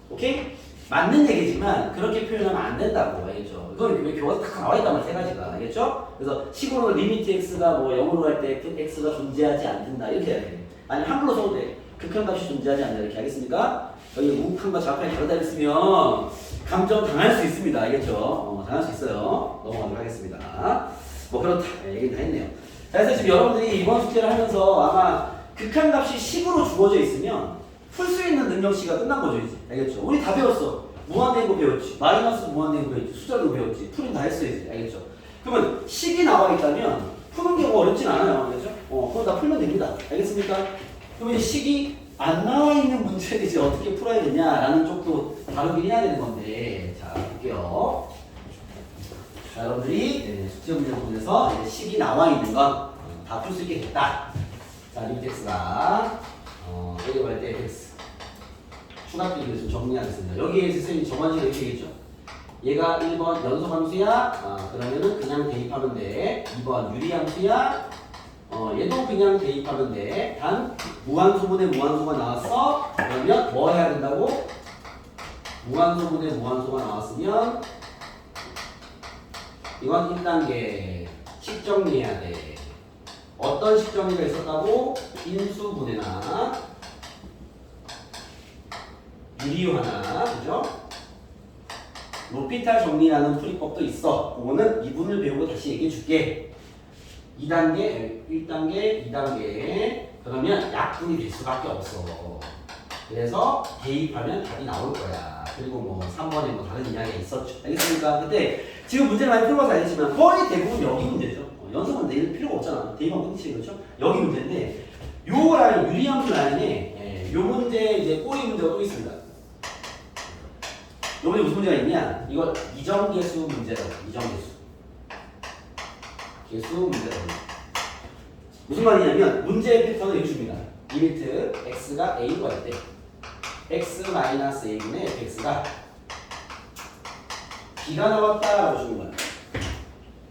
오케이? 맞는 얘기지만 그렇게 표현하면 안 된다고. 알겠죠? 이건 왜 교과서 딱 나와 있단 말이야, 세 가지가. 알겠죠? 그래서 식으로는 리미트 x가 뭐 0으로 갈 때 x가 존재하지 않는다. 이렇게 해야 돼. 아니 한글로 써도 돼. 극한 값이 존재하지 않는다. 이렇게 하겠습니까? 여기 우극한과 좌극한이 다르다 했으면 감정 당할 수 있습니다. 알겠죠? 당할 수 있어요. 넘어가도록 하겠습니다. 뭐 그렇다. 얘기는 다 했네요. 자, 그래서 지금 여러분들이 이번 숙제를 하면서 아마 극한 값이 식으로 주어져 있으면 풀 수 있는 능력치가 끝난 거죠, 이제. 알겠죠? 우리 다 배웠어. 무한된 거 배웠지. 마이너스 무한된 거 배웠지. 숫자도 배웠지. 풀은 다 했어야지. 알겠죠? 그러면 식이 나와 있다면 푸는 게 뭐 어렵진 않아요. 알겠죠? 그건 다 풀면 됩니다. 알겠습니까? 그러면 식이 안 나와 있는 문제를 이제 어떻게 풀어야 되냐라는 쪽도 다루긴 해야 되는 건데, 자, 볼게요. 자, 여러분들이 숙제 문제 부분에서 식이 나와 있는 건 다 풀 수 있게 됐다. 자, 리미트 x가 여기 갈 때 fx 추가 비율을 좀 정리하겠습니다. 여기에 선생님이 저번에 이렇게 얘기했죠. 얘가 1번 연속함수야. 그러면은 그냥 대입하면 돼. 2번 유리함수야. 얘도 그냥 대입하면 돼. 단 무한소분의 무한소가 나왔어. 그러면 뭐 해야 된다고? 무한소분의 무한소가 나왔으면 이건 1단계 식 정리해야 돼. 어떤 식 정리가 있었다고? 인수분해나 유리화나, 그죠? 로피탈 정리라는 풀이법도 있어. 그거는 이분을 배우고 다시 얘기해 줄게. 2단계, 1단계, 2단계. 그러면 약분이 될 수밖에 없어. 그래서 대입하면 답이 나올 거야. 그리고 뭐 3번에 뭐 다른 이야기가 있었죠. 알겠습니까? 근데 지금 문제를 많이 풀어봐서 알겠지만 거의 대부분 여기 문제죠. 연속은 낼 필요가 없잖아. 대입하면 끝이지, 그렇죠? 여기 문제인데 요 라인, 유리함수 라인에 요 문제 이제 꼬리 문제가 또 있습니다. 요 문제 무슨 문제가 있냐? 이거 이정계수 문제라고. 이정계수. 계수 문제라고. 무슨 말이냐면 문제의 패턴을 이렇게 줍니다. 리미트 x가 a로 갈 때 x 마이너스 a분의 fx가 b가 나왔다라고 주는 거야.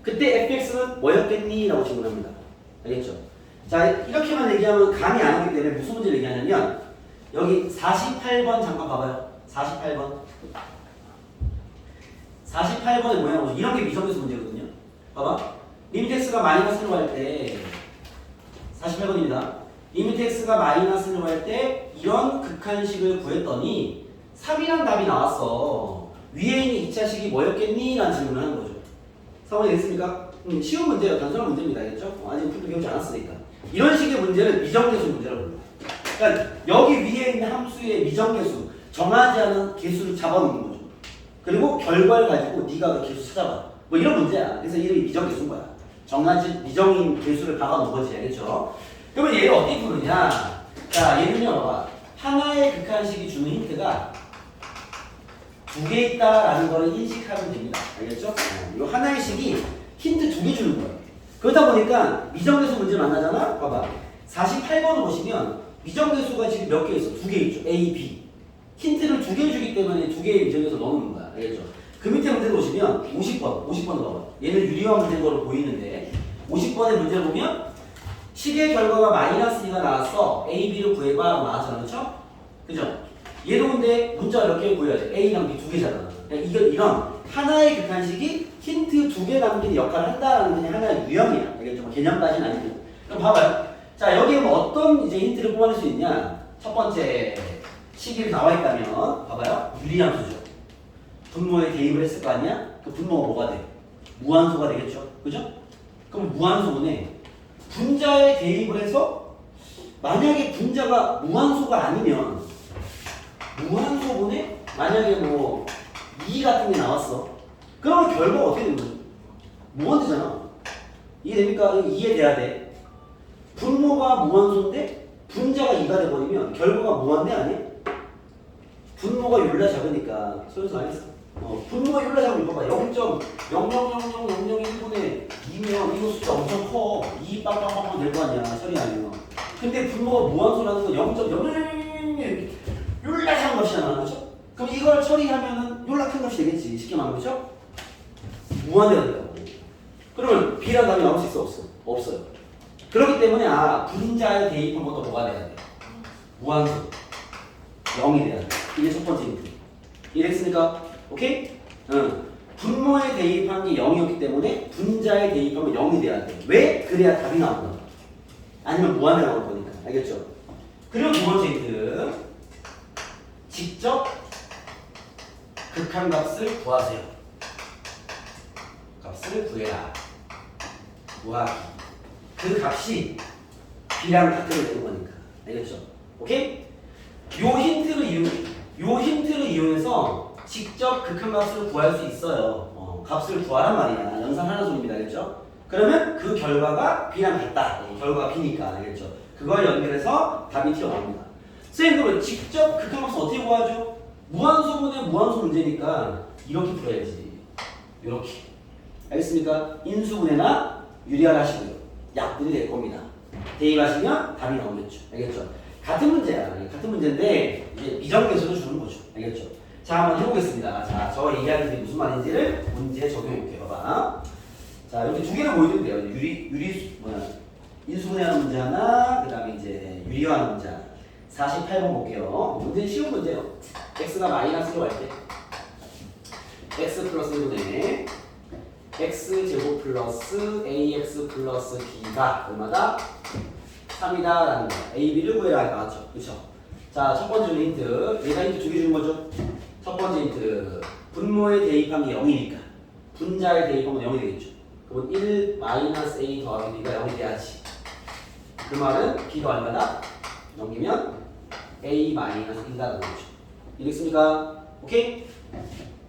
그때 fx는 뭐였겠니? 라고 질문합니다. 알겠죠? 자, 이렇게만 얘기하면 감이 안 오기 때문에 무슨 문제를 얘기하냐면 여기 48번 잠깐 봐봐요. 48번. 48번에 뭐냐고 보죠. 이런 게 미정계수 문제거든요. 봐봐. 리미트 x가 마이너스로 갈 때 48번입니다. 리미트 x가 마이너스로 갈 때 이런 극한식을 구했더니 3이란 답이 나왔어. 위에 있는 2차식이 뭐였겠니? 라는 질문을 하는 거죠. 상황이 됐습니까? 쉬운 문제예요. 단순한 문제입니다. 알겠죠? 아직 풀도 배우지 않았으니까. 이런 식의 문제를 미정계수 문제라고 불러요. 그러니까 여기 위에 있는 함수의 미정계수, 정하지 않은 개수를 잡아놓는 거죠. 그리고 결과를 가지고 네가 그 개수 찾아봐. 뭐 이런 문제야. 그래서 이름이 미정계수인 거야. 정하지 미정인 개수를 박아놓은 거지. 알겠죠? 그러면 얘를 어떻게 푸느냐? 자, 얘는요. 봐봐. 하나의 극한식이 주는 힌트가 두 개 있다라는 걸 인식하면 됩니다. 알겠죠? 이 하나의 식이 힌트 두 개 주는 거예요. 그러다 보니까 미정계수 문제를 만나잖아? 봐봐. 48번을 보시면 미정계수가 지금 몇 개 있어? 두 개 있죠. A, B. 힌트를 두 개 주기 때문에 두 개의 미정계수 넣는 거야. 알겠죠? 그 밑에 문제를 보시면 50번을 봐봐. 얘는 유리화 문제인 걸로 보이는데 50번의 문제를 보면 식의 결과가 마이너스 2가 나왔어. A, B를 구해봐 라고 나왔잖아. 그렇죠? 그죠? 얘도 근데 문자가 몇 개 구해야 돼. A랑 B 두 개잖아. 그러니까 이런 하나의 극한식이 힌트 두 개 남기는 역할을 한다라는 게 하나의 유형이야. 알겠죠? 개념까지는 아니고. 그럼 봐봐요. 자, 여기에 뭐 어떤 이제 힌트를 뽑아낼 수 있냐? 첫 번째 식이 나와 있다면 봐봐요. 유리함수죠. 분모에 대입을 했을 거 아니야? 그 분모가 뭐가 돼? 무한소가 되겠죠? 그죠? 그럼 무한소분에 분자에 대입을 해서 만약에 분자가 무한소가 아니면 무한소분에 만약에 뭐 2 같은 게 나왔어. 그러면 결과가 어떻게 되는 거지? 무한대잖아. 이해됩니까? 2에 돼야 돼. 분모가 무한소인데 분자가 2가 돼버리면 결과가 무한대 아니야? 분모가 율라 작으니까 소연수 알겠어? 분모가 율라 작으면 이거 봐. 0.0000001분의 2면 이거 숫자 엄청 커. 2 빵빵빵빵 될 거 아니야. 처리 아니면. 근데 분모가 무한소라는 건 0.000 율라 작은 값이잖아. 그렇죠? 그럼 이걸 처리하면은 율라 큰 값이 되겠지. 쉽게 말하면. 그렇죠? 무한대가 된다고. 그러면 B라는 답이 나올 수 있어? 없어? 없어요. 그렇기 때문에 분자에 대입한 것도 뭐가 돼야 돼? 무한소. 0이 돼야 돼. 이게 첫 번째 힌트. 이해됐습니까? 오케이? 응. 분모에 대입한 게 0이었기 때문에 분자에 대입하면 0이 돼야 돼. 왜? 그래야 답이 나온다. 아니면 무한대 나올 거니까. 알겠죠? 그리고 두 번째 힌트. 직접 극한값을 구하세요. 값을 구해라. 구하기. 그 값이 B랑 같으면 되는 거니까. 알겠죠? 오케이? 요 힌트를 이용해서 직접 극한값을 구할 수 있어요. 값을 구하란 말이야. 연산 하나 소리입니다. 알겠죠? 그러면 그 결과가 B랑 같다. 결과가 B니까. 알겠죠? 그걸 연결해서 답이 튀어나옵니다. 선생님, 그러면 직접 극한값을 어떻게 구하죠? 무한소분의 무한소 문제니까 이렇게 풀어야지. 이렇게. 알겠습니까? 인수분해나 유리화를 하시고요. 약분이 될 겁니다. 대입하시면 답이 나오겠죠. 알겠죠? 같은 문제야. 같은 문제인데 이제 미정계수를 주는 거죠. 알겠죠? 자, 한번 해보겠습니다. 자, 저 얘기하는 게 무슨 말인지를 문제에 적용해 볼게요. 봐봐. 자, 이렇게 두 개를 보여드리면 돼요. 인수분해하는 문제 하나, 그 다음에 이제 유리화하는 문제 하나. 48번 볼게요. 문제는 쉬운 문제예요. x가 마이너스로 갈 때 x 플러스 1분의 x제곱 플러스 ax 플러스 b가 얼마다? 3이다 라는 거야. a, b를 구해라 나왔죠. 그쵸? 자, 첫 번째 힌트. 얘가 힌트 두 개 주는 거죠. 첫 번째 힌트. 분모에 대입한 게 0이니까 분자에 대입하면 0이 되겠죠. 그러면 1 마이너스 a 더하기 b가 0이 돼야지. 그 말은 b가 얼마다? 넘기면 a 마이너스 1이다 라는 거죠. 이랬습니까? 오케이?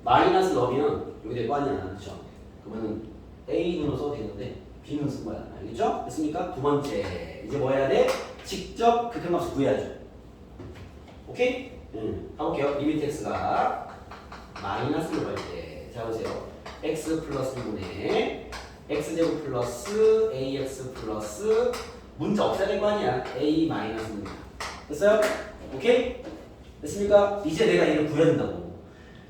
마이너스 넣으면 여기 될 거 아니야. 그쵸? 그러면 a 눈으로 써도 되는데 b는 쓴 거야. 알겠죠? 됐습니까? 두 번째. 이제 뭐 해야 돼? 직접 극한값을 구해야죠. 오케이? 가볼게요. 리미트 x가 마이너스로 갈 때. 자, 보세요. x 플러스 1분의 x제곱 플러스 ax 플러스 문자 없애야 될 거 아니야. A 마이너스 문자. 됐어요? 오케이? 됐습니까? 이제 내가 얘를 구해야 된다고.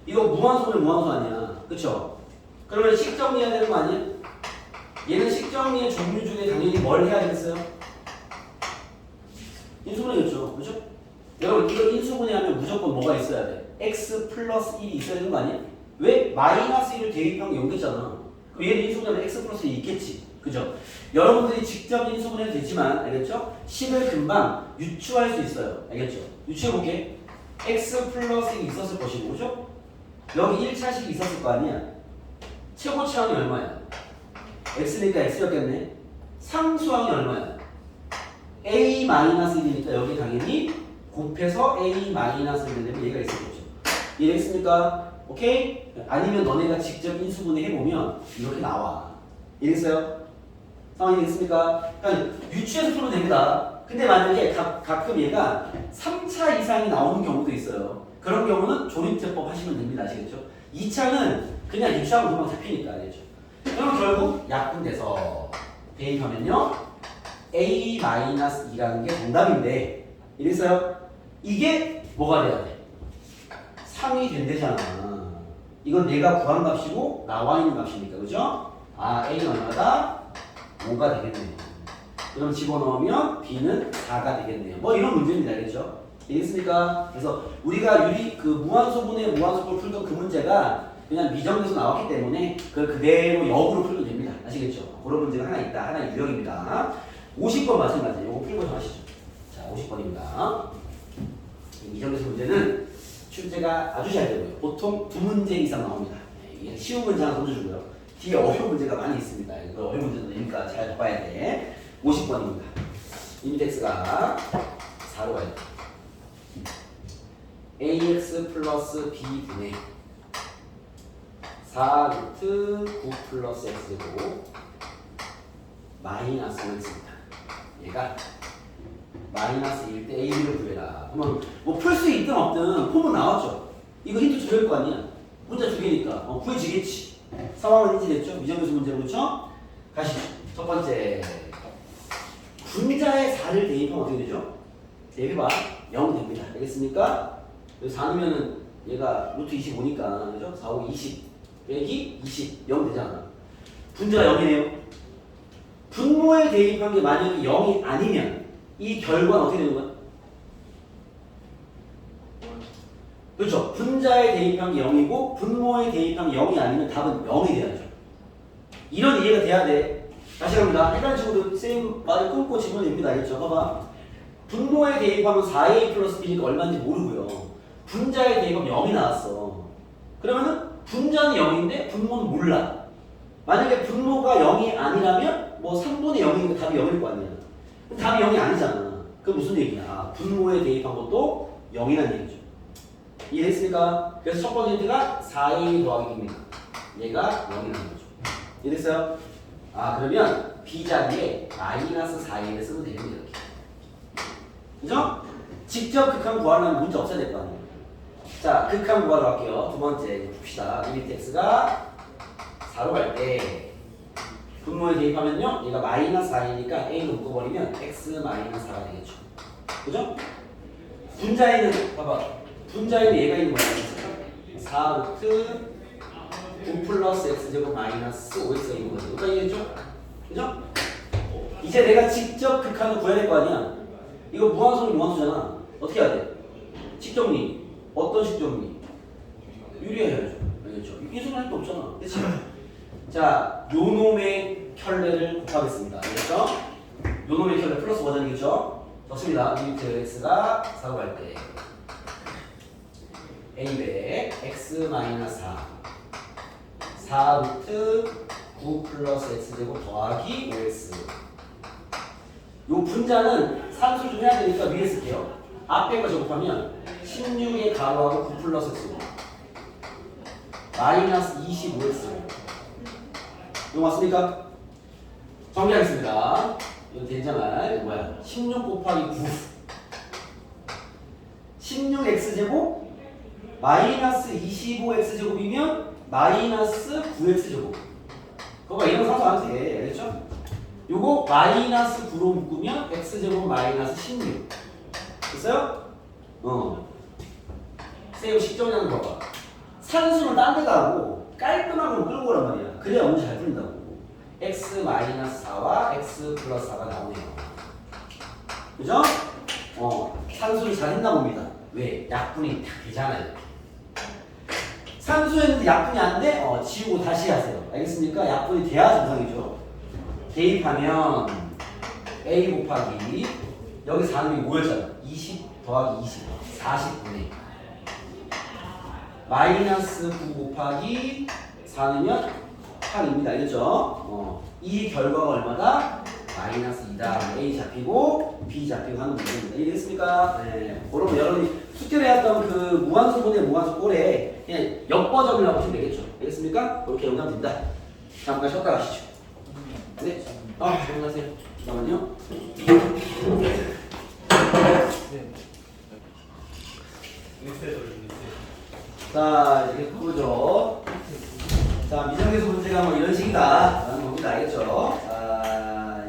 이거 무한소는 무한소 아니야. 그쵸? 그러면 식 정리해야 되는 거 아니야? 얘는 식 정리의 종류 중에 당연히 뭘 해야 되겠어요? 인수분해겠죠. 그죠? 여러분 이거 인수분해하면 무조건 뭐가 있어야 돼? x 플러스 1이 있어야 되는 거 아니야? 왜? 마이너스 1을 대입한 게 0됐잖아. 그럼 얘는 인수분해하면 x 플러스 1이 있겠지. 그죠? 여러분들이 직접 인수분해도 되지만 알겠죠? 식을 금방 유추할 수 있어요. 알겠죠? 유추해볼게. x 플러스 1이 있었을 것이고 그죠? 여기 1차식이 있었을 거 아니야. 최고차항이 얼마야? x니까 x였겠네. 상수항이 얼마야? a-1이니까 여기 당연히 곱해서 a-1을 내면 얘가 있었겠죠. 이해했습니까? 오케이? 아니면 너네가 직접 인수분해 해보면 이렇게 나와. 이해했어요? 상황이 되겠습니까? 그러니까 유추해서 풀면 됩니다. 근데 만약에 가끔 얘가 3차 이상이 나오는 경우도 있어요. 그런 경우는 조립제법 하시면 됩니다. 아시겠죠? 2차는 그냥 유추하고 금방 잡히니까. 알겠죠? 그럼 결국 약분돼서 대입하면요. A-2라는 게 정답인데 이래서요. 이게 뭐가 돼야 돼? 3이 된대잖아. 이건 내가 구한 값이고 나와 있는 값이니까. 그죠? 아, A는 얼마다? 5가 되겠네요. 그럼 집어넣으면 B는 4가 되겠네요. 뭐 이런 문제입니다. 알겠죠? 되겠습니까? 그래서 우리가 무한소분의 무한소분을 풀던 그 문제가 그냥 미정돼서 나왔기 때문에 그대로 역으로 풀면 됩니다. 아시겠죠? 그런 문제가 하나 있다. 하나의 유형입니다. 50번 마찬가지. 이거 풀고 정하시죠. 자, 50번입니다. 미정돼서 문제는 출제가 아주 잘 되고요. 보통 2문제 이상 나옵니다. 네, 쉬운 문제 하나 던져주고요. 뒤에 어려운 문제가 많이 있습니다. 그 어려운 문제도 되니까 잘 봐야 돼. 50번입니다. 인덱스가 4로 가야 돼. ax 플러스 b분의 4 루트 9 플러스 x제곱 마이너스 5x입니다. 얘가 마이너스 1 때 a를 구해라. 그러면 뭐 풀 수 있든 없든 폼은 나왔죠. 이거 힌트 줘야 할 거 아니야. 문자 두 개니까 구해지겠지. 상황은 인지됐죠? 미정에서 문제로 그렇죠? 가시죠. 첫 번째 분자의 4를 대입하면 어떻게 되죠? 대입해봐. 0 됩니다. 알겠습니까? 여기 4넣으면은 얘가 루트 25니까 그죠? 4, 5, 20 빼기 20 0 되잖아. 분자가 0이네요. 분모에 대입한 게 만약에 0이 아니면 이 결과는 어떻게 되는 거야? 그렇죠. 분자에 대입한 게 0이고 분모에 대입한 게 0이 아니면 답은 0이 돼야죠. 이런 이해가 돼야 돼. 다시 갑니다. 이런 식으로 선생님 말을 끊고 질문 됩니다. 알겠죠? 봐봐. 분모에 대입하면 4a 플러스 b니까 얼마인지 모르고요. 분자에 대입하면 0이 나왔어. 그러면은 분자는 0인데 분모는 몰라. 만약에 분모가 0이 아니라면 뭐 3분의 0이니까 답이 0일 거 아니야. 그럼 답이 0이 아니잖아. 그럼 무슨 얘기냐? 아, 분모에 대입한 것도 0이라는 얘기죠. 이해됐습니까? 그래서 첫 번째 힌트가 4a 더하기 b입니다. 얘가 0이라는 거죠. 이해됐어요? 아, 그러면 b 자리에 마이너스 4a를 쓰면 되겠네요. 이렇게. 그죠? 직접 극한 구하려면 문제 없어야 될 거 아니에요. 자, 극한 구하러 갈게요. 두 번째 봅시다. 리미트 x가 4로 갈 때 분모에 대입하면요. 얘가 마이너스 4이니까 a로 묶어버리면 x 마이너스 4가 되겠죠. 그죠? 분자에는 봐봐. 분자에는 얘가 있는 거야. 4 루트 9 플러스 x제곱 마이너스 5x가 있는 거죠. 여기까지 이해했죠? 그죠? 이제 내가 직접 극한을 구해야 될 거 아니야. 이거 무한소는 무한소잖아. 어떻게 해야 돼? 식정리. 어떤 식정리? 유리해야죠. 알겠죠? 인수는 할 게 없잖아. 그치? 자, 요놈의 켤레를 곱하겠습니다. 알겠죠? 요놈의 켤레 플러스 버전이겠죠? 좋습니다. 리미트 x가 4로 갈 때 a배 x 마이너스 4 루트 9 플러스 x제곱 더하기 5x. 요 분자는 산수 좀 해야 되니까 위에 쓸게요. 앞에 거 제곱하면 16의 가로하고 9 플러스 x 마이너스 25x. 이거 맞습니까? 정리하겠습니다. 이거 된장알 이거 뭐야? 16 곱하기 9 16x제곱 마이너스 25x제곱이면 마이너스 9x제곱. 그거 이런 산수 안 돼. 알겠죠? 요거 마이너스 9로 묶으면 x제곱 마이너스 16 됐어요? 쌤 식정량 봐봐. 산수는 딴 데다 하고 깔끔하게 끌고 오란 말이야. 그래야 문제 잘 풀린다고. x 마이너스 4와 x 플러스 4가 나오네요. 그죠? 산수를 잘 했나 봅니다. 왜? 약분이 다 되잖아요. 산수였는데 약분이 안 돼? 지우고 다시 하세요. 알겠습니까? 약분이 돼야 정상이죠. 대입하면 a 곱하기 여기 4는 뭐였잖아? 20 더하기 20 40분의 마이너스 9 곱하기 4는요 8입니다. 알겠죠? 이 결과가 얼마다? 마이너스 2다. A 잡히고 B 잡히고 하는 문제입니다. 이해됐습니까? 네. 그러면 여러분이 숙제를 해왔던 그 무한수분의 무한수 꼴에 그냥 역버전이라고 보시면 되겠죠. 알겠습니까? 그렇게 연결됩니다. 잠깐 쉬었다 가시죠. 네. 안녕하세요. 잠깐만요. 자, 이렇게 보죠. 자, 미정계수 문제가 뭐 이런 식이다 라는 겁니다. 알겠죠?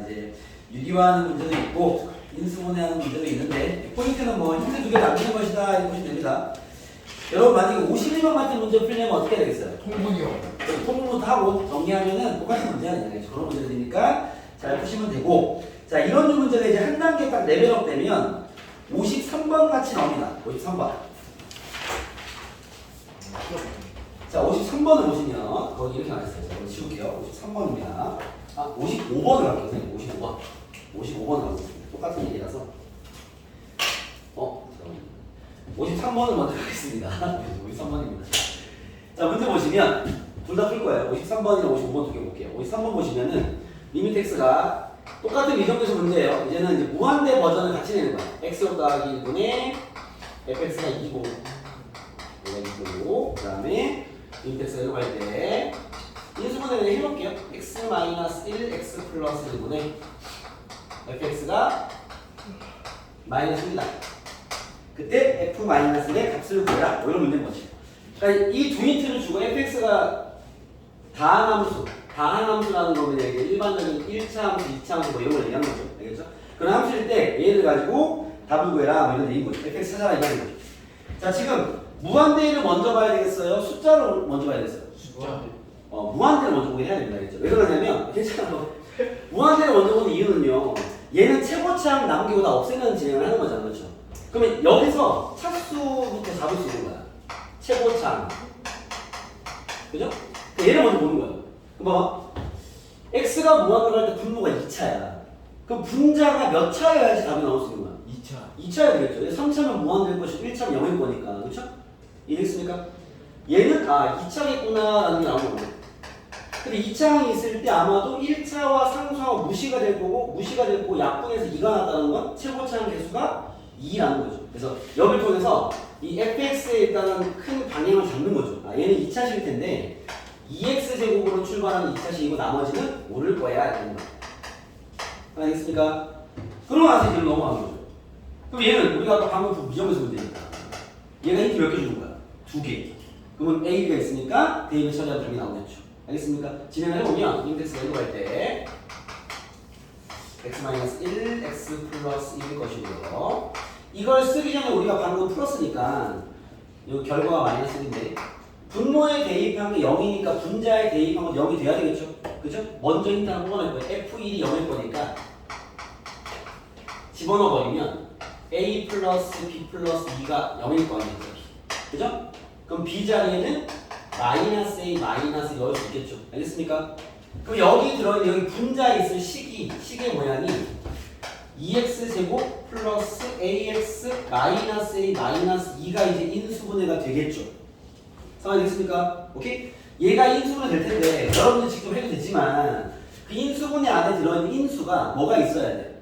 이제 유리화하는 문제도 있고 인수분해하는 문제도 있는데 포인트는 뭐 힌트 2개 남기는 것이다 이렇게 보시면 됩니다. 여러분 만약에 51번 같은 문제 풀려면 어떻게 해야 되겠어요? 통분이요. 통분부터 하고 정리하면은 똑같은 문제가 아니에요. 그런 문제들이니까 잘 푸시면 되고, 자 이런 문제가 이제 한 단계 딱 레벨업 되면 53번 같이 나옵니다. 53번. 자 53번을 보시면 거기 이렇게 나와있어요. 자 이거 지울게요. 53번입니다. 55번을 갈게요. 선생님 55번. 55번을 가겠습니다. 똑같은 얘기라서 53번을 먼저 가겠습니다. 53번입니다. 자 문제 보시면 둘 다 풀 거예요. 53번이랑 55번 두 개 볼게요. 53번 보시면은 리미트 x가 똑같은 미정계수 문제예요. 이제는 이제 무한대 버전을 같이 내는 거야. x 더하기 1분의 fx가 2고 얘가 2고 그 다음에 리미트 x가 1로 갈 때 인수분해를 해볼게요. x 마이너스 1 x 플러스 1분의 fx가 마이너스 1이다. 그때 f 마이너스의 값을 구해라. 뭐 이런 문제인 거지. 그러니까 이 두 힌트를 주고 fx가 다항함수라는 거면 이게 일반적인 1차 함수, 2차 함수 뭐 이런 걸 얘기하는 거죠. 알겠죠? 그런 함수일 때 얘를 가지고 답을 구해라. 뭐 이런 얘기인 거죠. fx 찾아라 이거는 거죠. 자 지금 무한대를 먼저 봐야 되겠어요? 숫자를 먼저 봐야 되겠어요? 숫자. 무한대를 먼저 보게 해야 됩니다. 알겠죠? 왜 그러냐면 괜찮아. 무한대를 먼저 보는 이유는요. 얘는 최고치항 남기고 다 없애는 진행을 하는 거잖아요. 그렇죠? 그러면 여기서 차수부터 잡을 수 있는 거야. 최고차항. 그죠? 얘를 먼저 보는 거야. 그럼 봐봐. x가 무한대로 할 때 분모가 2차야. 그럼 분자가 몇 차여야지 답이 나올 수 있는 거야? 2차. 2차야 되겠죠. 3차면 무한대일 것이고 1차면 0일 거니까. 그렇죠? 이해됐습니까? 얘는 2차겠구나 라는 게 나오는 거예요. 근데 2차항이 있을 때 아마도 1차와 상수하고 무시가 될 거고 약분해서 2가 나왔다는 건 최고차항 개수가 2라는 거죠. 그래서 여기를 통해서 이 fx에 일단은 큰 방향을 잡는 거죠. 얘는 2차식일 텐데 2x 제곱으로 출발하는 2차식이고 나머지는 오를 거야. 이런 거. 알겠습니까? 그러고 나서 이제 넘어가는 거죠. 그럼 얘는 우리가 아까 방금 미정에서 문제니까 얘가 힌트 몇 개 주는 거야? 2개. 그러면 a, b가 있으니까 대입을 처리하면 답이 나오겠죠. 알겠습니까? 진행을 해보면 인덱스 내로 갈 때 x-1, x 플러스 1일 것이고요. 이걸 쓰기 전에 우리가 방금 풀었으니까 이 결과가 마이너스 1인데 분모에 대입한 게 0이니까 분자에 대입한 건 0이 돼야 되겠죠? 그죠? 먼저 힌트 하나 뽑아낼 거예요. f1이 0일 거니까 집어넣어버리면 a 플러스 b 플러스 2가 0일 거 아니에요. 그죠? 그럼 b 자리에는 마이너스 a 마이너스 넣을 수 있겠죠. 알겠습니까? 그럼 여기 들어있는 여기 분자에 있을 식의 모양이 2x 제곱 플러스 ax 마이너스 a 마이너스 2가 이제 인수분해가 되겠죠. 상황이 됐습니까? 오케이? 얘가 인수분해 될 텐데 여러분들 직접 해도 되지만 그 인수분해 안에 들어있는 인수가 뭐가 있어야 돼?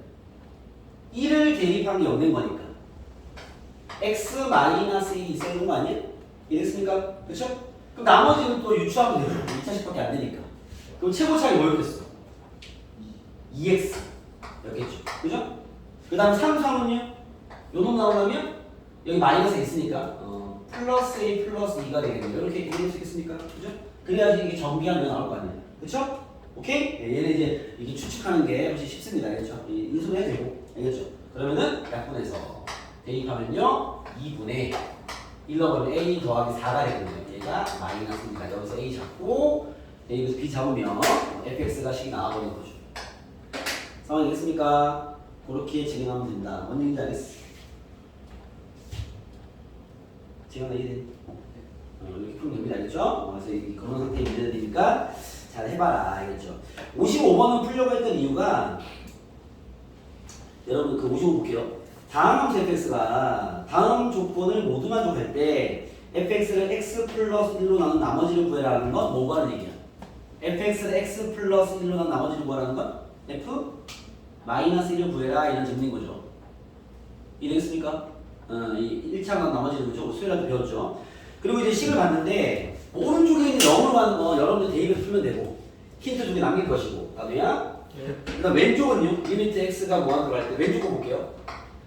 1을 대입한 게 0된 거니까 x 마이너스 1이 있어야 되는 거 아니에요? 이해됐습니까? 그쵸? 그럼 나머지는 또 유추하면 되죠. 2차식밖에 안 되니까. 그럼 최고차이 뭐였겠어? 2x 였겠죠. 그죠? 그 다음 상수항은요? 요 놈 나오려면 여기 마이너스 있으니까 플러스 a 플러스 2가 되겠네요. 이렇게 이해할 수 있겠습니까? 그죠? 그래야지 이게 정비하면 나올 거 아니에요. 그쵸? 오케이? 예, 얘는 이제 이게 추측하는 게 훨씬 쉽습니다. 알겠죠? 인수해도 되고. 알겠죠? 그러면은 약분해서 대입하면요 2분의 1 넣으면 a 더하기 4가 되거든요. 얘가 마이너스입니다. 여기서 a 잡고 대입에서 b 잡으면 fx가 식이 나와버리는 거죠. 상황이 되겠습니까? 그렇게 진행하면 된다. 뭔 얘기인지 알겠어? 지금 이해돼? 이렇게 풀면 됩니다. 알겠죠? 그래서 이 그런 상태의 문제들이니까 잘 해봐라. 알겠죠? 55번은 풀려고 했던 이유가 여러분 그 55 볼게요. 다음 함수 fx가 다음 조건을 모두 만족할 때 fx를 x 플러스 1로 나눈 나머지를 구해라는 건 뭐라는 얘기야? fx를 x 플러스 1로 나눈 나머지를 구하라는 건 f 마이너스 1을 구해라 이런 질문인 거죠. 이해되겠습니까? 이 1차가 나머지는 그죠? 수요일날 배웠죠. 그리고 이제 식을 봤는데 오른쪽에 있는 0으로 가는 거 여러분들 대입해서 풀면 되고 힌트 2개 남길 것이고 나도야. 그 다음 왼쪽은요. 리미트 x가 뭐하는 들어갈 때 왼쪽 거 볼게요.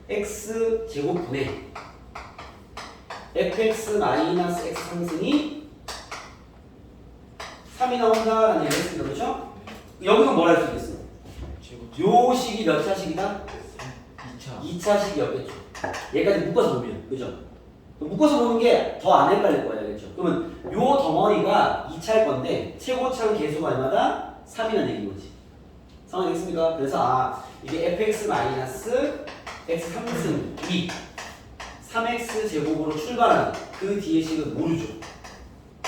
x 제곱분의 fx 마이너스 x 상승이 3이 나온다라는 얘기를 했습니다. 그렇죠? 여기서 뭘 할 수 있겠어? 요 식이 몇 차식이다? 2차식이었겠죠. 얘까지 묶어서 보면 그죠? 묶어서 보는 게 더 안 헷갈릴 거예요. 알겠죠? 그러면 요 덩어리가 2차일 건데 최고차는 개수가 얼마다? 3이라는 얘기인 거지. 상황이 되겠습니까? 그래서 이게 fx 마이너스 x 상승 2 3x 제곱으로 출발하는 그 뒤의 식은 모르죠.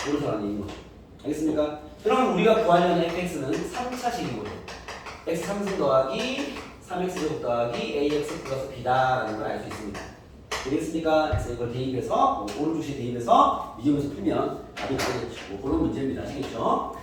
모르서라는 얘기인 거죠. 알겠습니까? 그럼 우리가 구하려는 fx는 3차식인 거죠. x 상승 더하기 3x 제곱 더하기 ax 플러스 b다라는 걸 알 수 있습니다. 되겠습니까? 그래서 이걸 대입해서 오른쪽식 대입해서 미지분에서 풀면 답이 나오겠죠. 그런 문제입니다. 아시겠죠?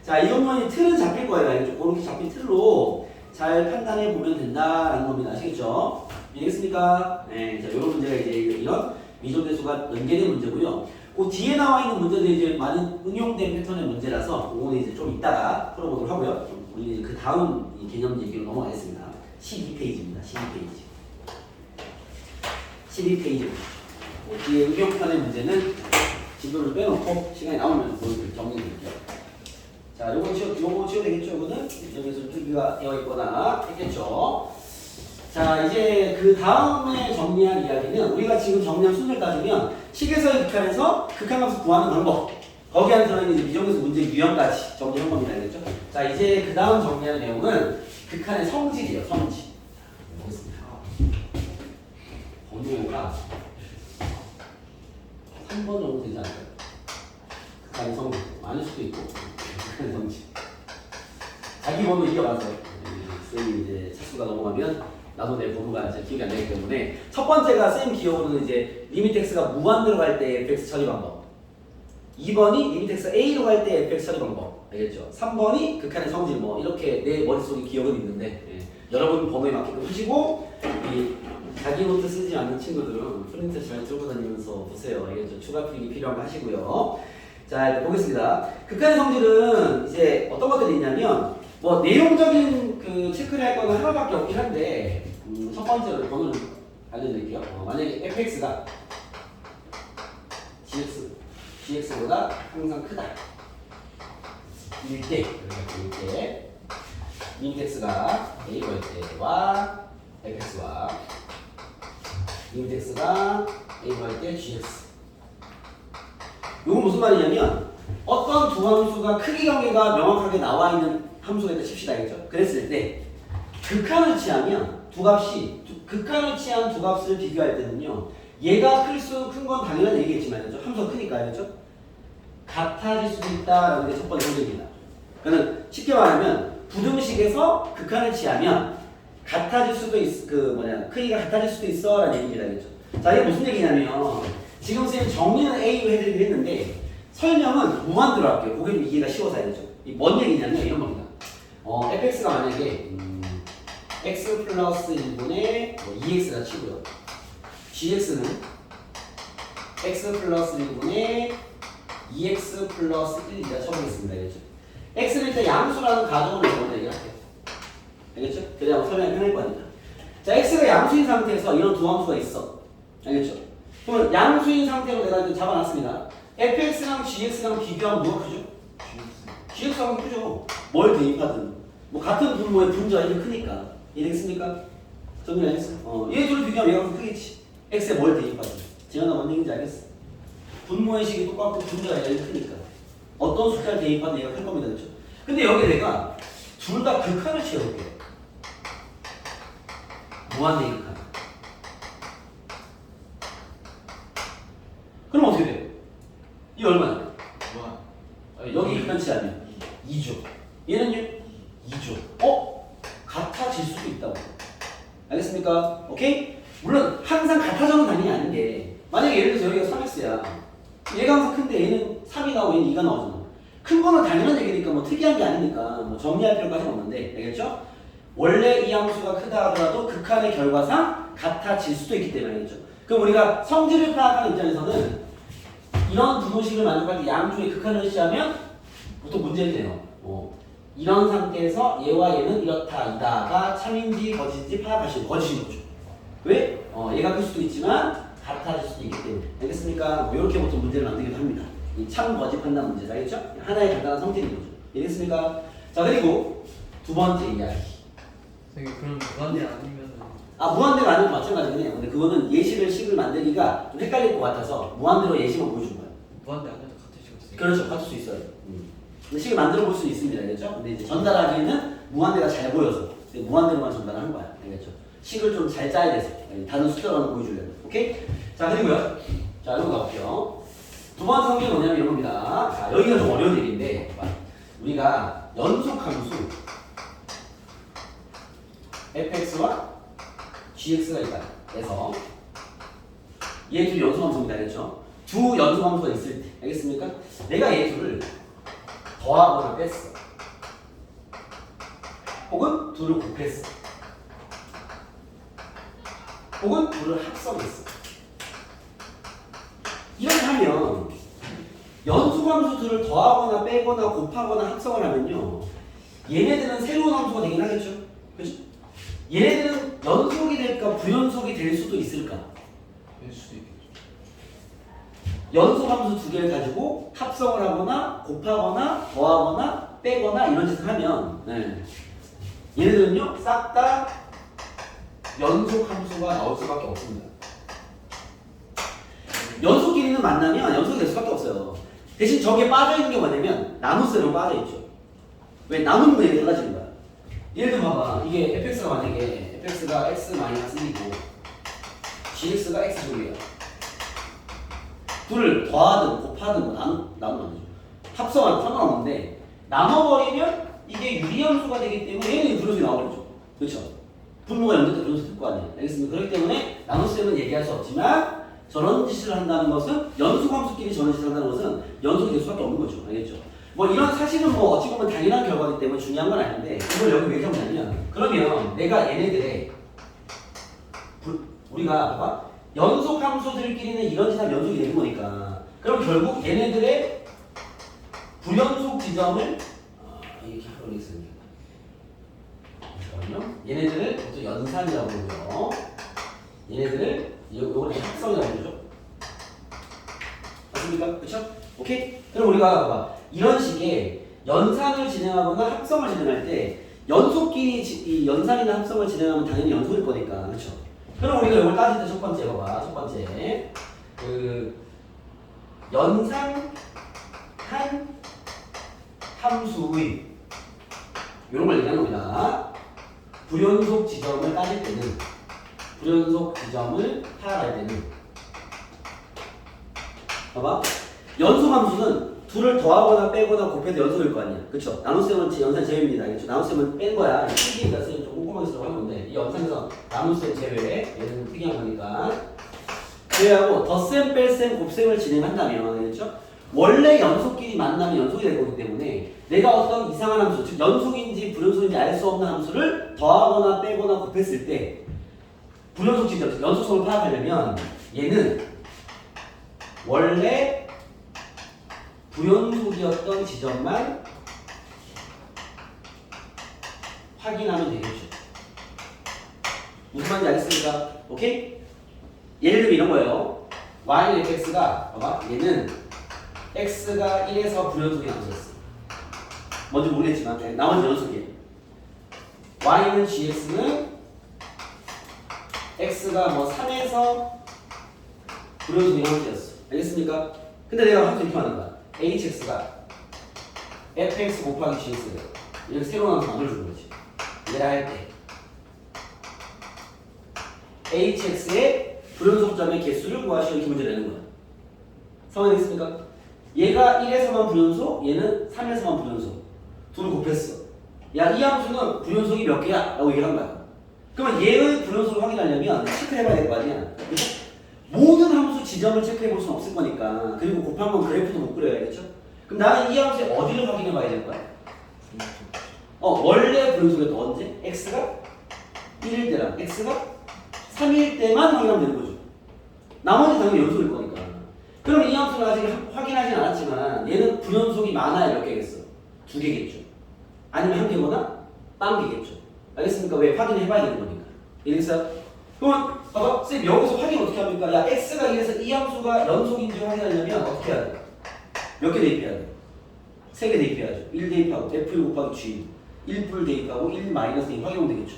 자, 이 정도는 틀은 잡힐 거예요. 알겠죠? 그렇게 잡힌 틀로 잘 판단해 보면 된다라는 겁니다. 아시겠죠? 이해했습니까? 네, 자, 이런 문제가 이제 이런 미존대수가 연계된 문제고요. 그 뒤에 나와 있는 문제들이 이제 많이 응용된 패턴의 문제라서 오늘 이제 좀 이따가 풀어보도록 하고요. 우리 이제 그 다음 이 개념 얘기로 넘어가겠습니다. 12페이지입니다. 12페이지. 12페이지. 뒤에 응용편의 문제는 지도를 빼놓고 시간이 나오면 정리해드릴게요. 자, 요거 치워 되겠죠? 요거는 여기서 필기가 되어 있거나 했겠죠? 자, 이제 그 다음에 정리한 이야기는 우리가 지금 정리한 순서를 따지면 식에서의 극한에서 극한값을 구하는 방법 거기 안에 들어있는 이제 미정에서 문제 유형까지 정리한 겁니다. 알겠죠? 자, 이제 그 다음 정리한 내용은 극한의 성질이에요. 성질. 보겠습니다. 번호가 3번 정도 되지 않을까요? 극한의 성질. 많을 수도 있고 극한의 성질. 자기 번호 이겨봐서 쌤이 이제 차수가 넘어가면 나도 내 번호가 잘 기억이 안 나기 때문에 첫 번째가 쌤 기억으로는 이제 리미트 x가 무한대로 갈 때 fx 처리 방법 2번이 리미트 x가 a로 갈 때 fx 처리 방법 알겠죠? 3번이 극한의 성질 뭐 이렇게 내 머릿속에 기억은 있는데 여러분 번호에 맞게끔 하시고 이 자기 노트 쓰지 않는 친구들은 프린트 잘 들고 다니면서 보세요. 알겠죠? 추가 필기 필요한 거 하시고요. 자, 일단 보겠습니다. 극한의 성질은 이제 어떤 것들이 있냐면 뭐 내용적인 그 체크를 할 거는 하나밖에 없긴 한데 첫 번째로 번호를 알려드릴게요. 만약에 fx가 gx보다 항상 크다. 일 때 리미트 x가 a 걸 때와 fx와 리미트 x가 a 걸 때 gx. 이건 무슨 말이냐면 어떤 두 함수가 크기 관계가 명확하게 나와 있는 함수가 있다 칩시다. 알겠죠? 그랬을 때 극한을 취하면 극한을 취한 두 값을 비교할 때는요 얘가 큰 건 당연한 얘기겠지만 알겠죠? 함수가 크니까 알겠죠? 같아질 수도 있다라는 게 첫 번째 문제입니다. 그러니까 쉽게 말하면 부등식에서 극한을 취하면 같아질 수도 크기가 같아질 수도 있어라는 얘기입니다. 알겠죠? 자, 이게 무슨 얘기냐면 지금 선생님 정리는 A로 해드리긴 했는데 설명은 무한대로 할게요. 그게 좀 이해가 쉬워서 알겠죠? 뭔 얘기냐면 이런 겁니다. fx가 만약에 x 플러스 1분의 2x라 치고요. gx는 x 플러스 1분의 2x 플러스 1이라 쳐보겠습니다. 알겠죠? x는 일단 양수라는 가정을 먼저 얘기할게요. 알겠죠? 그래야 설명이 편할 거니까. 자, x가 양수인 상태에서 이런 두 함수가 있어. 알겠죠? 그러면 양수인 상태로 내가 이제 잡아놨습니다. fx랑 gx랑 비교하면 누가 크죠? gx가 크죠. 뭘 대입하든 뭐 같은 분모의 분자가 이렇게 크니까 이해되겠습니까? 정리 알겠어? 얘 둘을 비교하면 얘가 더 크겠지. x에 뭘 대입하든 지현아 뭔 얘기인지 알겠어? 분모의 식이 똑같고 분자가 이렇게 크니까 어떤 숫자를 대입하든 얘가 클 겁니다. 그렇죠? 근데 여기 내가 둘 다 극한을 채워볼게. 무한대입한. 그럼 어떻게 돼요? 이 얼마야? 여기 극한치 아니야? 2조. 얘는요? 2조. 같아질 수도 있다고. 알겠습니까? 오케이? 물론 항상 같아져는 당연히 아닌 게 만약에 예를 들어서 여기가 3x야. 얘가 항상 큰데 얘는 3이 나오고 얘는 2가 나오잖아. 큰 거는 당연한 얘기니까 뭐 특이한 게 아니니까 뭐 정리할 필요까지는 없는데 알겠죠? 원래 이 함수가 크다 하더라도 극한의 결과상 같아질 수도 있기 때문에 알겠죠? 그럼 우리가 성질을 파악하는 입장에서는 이런 분호식을 만족할 때 양쪽의 극한을 시하면 보통 문제를 내요. 이런 상태에서 얘와 얘는 이렇다 이다가 참인지 거짓인지 파악하시는 거짓인 거죠. 왜? 얘가 클 수도 있지만 같아질 수도 있기 때문에 알겠습니까? 이렇게 보통 문제를 만들기도 합니다. 이 참 거짓 판단 문제 알겠죠? 하나의 간단한 성질인 거죠. 알겠습니까? 자 그리고 두 번째 이야기. 선생님 그럼 무한대 아니면은 무한대가 아니면 마찬가지긴 해요. 근데 그거는 식을 만들기가 좀 헷갈릴 것 같아서 무한대로 예시만 보여준 거예요. 무한대 아니어도 같을 수 있어요. 그렇죠. 같을 수 있어요. 근데 식을 만들어 볼 수 있습니다. 알겠죠? 근데 이제 전달하기에는 무한대가 잘 보여서 무한대로만 전달하는 거야. 알겠죠? 식을 좀 잘 짜야 돼서 다른 숫자로 보여주려고. 오케이? 자 그리고요. 자 이거 가볼게요. 두 번째 성질은 뭐냐면 이런 겁니다. 자 여기가 좀 어려운 얘기인데 우리가 연속함수 fx와 gx가 있다. 그래서 얘 둘이 연속함수입니다. 알겠죠? 두 연속함수가 있을 때 알겠습니까? 내가 얘 둘을 더하거나 뺐어. 혹은 둘을 곱했어. 혹은 둘을 합성했어. 이렇게 하면 연속함수 둘을 더하거나 빼거나 곱하거나 합성을 하면요 얘네들은 새로운 함수가 되긴 하겠죠? 그죠? 얘네들은 연속이 될까 부연속이 될 수도 있을까? 될 수도 있겠죠. 연속함수 두 개를 가지고 합성을 하거나 곱하거나 더하거나 빼거나 이런 짓을 하면 얘네들은요 싹 다 연속함수가 나올 수밖에 없습니다. 연속끼리는 만나면 연속이 될 수밖에 없어요. 대신 저기에 빠져있는 게 뭐냐면 나눗셈으로 빠져있죠. 왜? 나누는 거 얘기 달라지는 거야. 예를 들어 봐봐. 이게 fx가 만약에 fx가 x-1이고 gx가 x제곱이야. 둘을 더하든 곱하든 뭐 나누면 안 되죠. 합성하든 상관없는데 나눠버리면 이게 유리함수가 되기 때문에 얘는 분수이 나와버리죠. 그렇죠? 분모가 연결돼 분수 될 거 아니에요. 알겠습니까? 그렇기 때문에 나눗셈은 얘기할 수 없지만 저런 짓을 한다는 것은 연속함수끼리 저런 짓을 한다는 것은 연속이 될 수밖에 없는 거죠. 알겠죠? 뭐 이런 사실은 뭐 어찌 보면 당연한 결과이기 때문에 중요한 건 아닌데 이걸 여기 왜 적냐면 그러면 내가 얘네들의 우리가 봐봐 연속함수들끼리는 이런 짓하면 연속이 되는 거니까 그럼 결국 얘네들의 불연속 지점을 이렇게 하고 있습니다. 잠깐만요. 얘네들을 보통 연산이라고 부르고요. 얘네들을 요거를 합성이라고 부르죠. 맞습니까? 그렇죠? 오케이? 그럼 우리가 봐봐. 이런 식의 연산을 진행하거나 합성을 진행할 때 연속끼리 이 연산이나 합성을 진행하면 당연히 연속일 거니까 그렇죠? 그럼 우리가 이걸 따질 때 첫 번째 봐봐. 첫 번째 연산한 함수의 이런 걸 얘기하는 겁니다. 불연속 지점을 따질 때는 불연속 지점을 파악할 때는 봐봐 연속함수는 둘을 더하거나 빼거나 곱해도 연속일 거 아니야. 그쵸? 나눗셈은 연산 제외입니다. 그쵸? 나눗셈은 뺀 거야. 특이니까 좀 꼼꼼하게 쓰라고 한 건데 이 연산에서 나눗셈 제외 얘는 특이한 거니까 제외하고 덧셈, 뺄셈, 곱셈을 진행한다면 그렇죠? 원래 연속끼리 만나면 연속이 될 거기 때문에 내가 어떤 이상한 함수, 즉 연속인지 불연속인지 알 수 없는 함수를 더하거나 빼거나 곱했을 때 불연속 지점, 연속성을 파악하려면 얘는 원래 불연속이었던 지점만 확인하면 되겠죠. 무슨 말인지 알겠습니까? 오케이? 예를 들면 이런 거예요. y fx가 봐봐 얘는 x가 1에서 불연속이 나왔었어. 뭔지 모르겠지만 네, 나머지 연속이에요. y는 gx는 x가 뭐 3에서 불연속의 함수였어. 알겠습니까? 근데 내가 함수 이렇게 하는 거야. hx가 fx 곱하기 gx래요. 이렇게 새로운 함수 만들어주는 거지. 얘를 할 때 hx의 불연속점의 개수를 구하시오 이렇게 문제 내는 거야. 성공했습니까? 얘가 1에서만 불연속, 얘는 3에서만 불연속. 둘을 곱했어. 야, 이 함수는 불연속이 몇 개야? 라고 얘기한 거야. 그러면 얘의 불연속을 확인하려면 체크를 해봐야 될 거 아니야? 그렇죠? 모든 함수 지점을 체크해 볼 수는 없을 거니까. 그리고 곱한 건 그래프도 못 그려야겠죠? 그럼 나는 이 함수의 어디를 확인해 봐야 될 거야? 원래 불연속이었던 언제? x가 1일 때랑 x가 3일 때만 확인하면 되는 거죠. 나머지 당연히 연속일 거니까. 그럼 이 함수는 아직 확인하진 않았지만 얘는 불연속이 많아야 몇 개겠어? 2개겠죠. 아니면 1개거나 1개겠죠. 알겠습니까? 왜? 확인해 봐야 되는 거니까. 이해됐어요? 그러면 봐봐. 쌤 여기서 확인 어떻게 합니까? 야 x가 이래서 이 함수가 연속인지 확인하려면 어떻게 해야 돼? 몇 개 대입해야 돼? 3개 대입해야죠. 1 대입하고 f1 곱하기 g 1불 대입하고 1 마이너스 대입 확인하면 되겠죠.